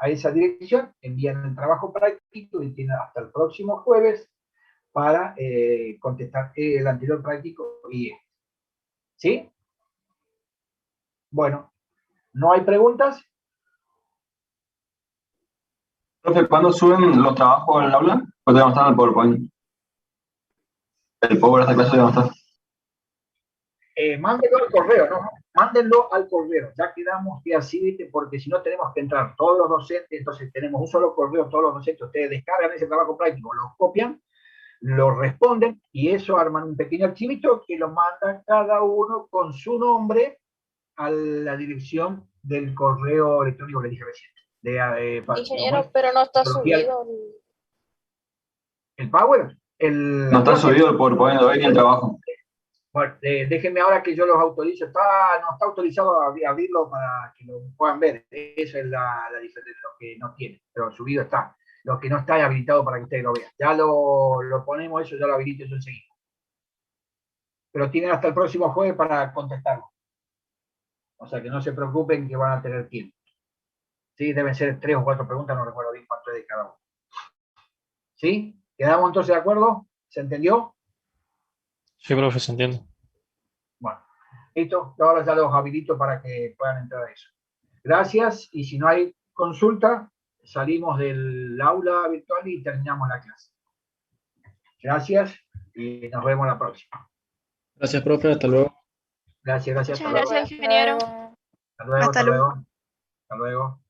A esa dirección envían el trabajo práctico y tienen hasta el próximo jueves para contestar el anterior práctico y este. ¿Sí? Bueno, ¿no hay preguntas? Profe, ¿cuándo suben los trabajos al aula? ¿O te van a estar en el PowerPoint? El Power de esta clase debe estar. Mándenlo al correo, ¿no? Mándenlo al correo. Ya quedamos que así, porque si no tenemos que entrar todos los docentes, entonces tenemos un solo correo, todos los docentes, ustedes descargan ese trabajo práctico, lo copian, lo responden, y eso arman un pequeño archivito que lo mandan cada uno con su nombre a la dirección del correo electrónico que dije recién. Ingeniero, pero no está subido el Power. No está subido el PowerPoint hoy ni el trabajo. Bueno, déjenme ahora que yo los autorizo. No está autorizado a abrirlo para que lo puedan ver. Esa es la diferencia, lo que no tiene, pero subido está. Lo que no está habilitado para que ustedes lo vean. Ya lo ponemos, eso ya lo habilito yo enseguida. Pero tienen hasta el próximo jueves para contestarlo. O sea que no se preocupen que van a tener tiempo. ¿Sí? Deben ser 3 o 4 preguntas, no recuerdo bien cuánto es de cada uno. ¿Sí? ¿Quedamos entonces de acuerdo? ¿Se entendió? Sí, profe, se entiende. Bueno, listo. Ahora ya los habilito para que puedan entrar a eso. Gracias. Y si no hay consulta, salimos del aula virtual y terminamos la clase. Gracias y nos vemos la próxima. Gracias, profe, hasta luego. Gracias. Muchas Hasta luego. gracias, ingeniero. Hasta luego. Hasta luego. Hasta luego.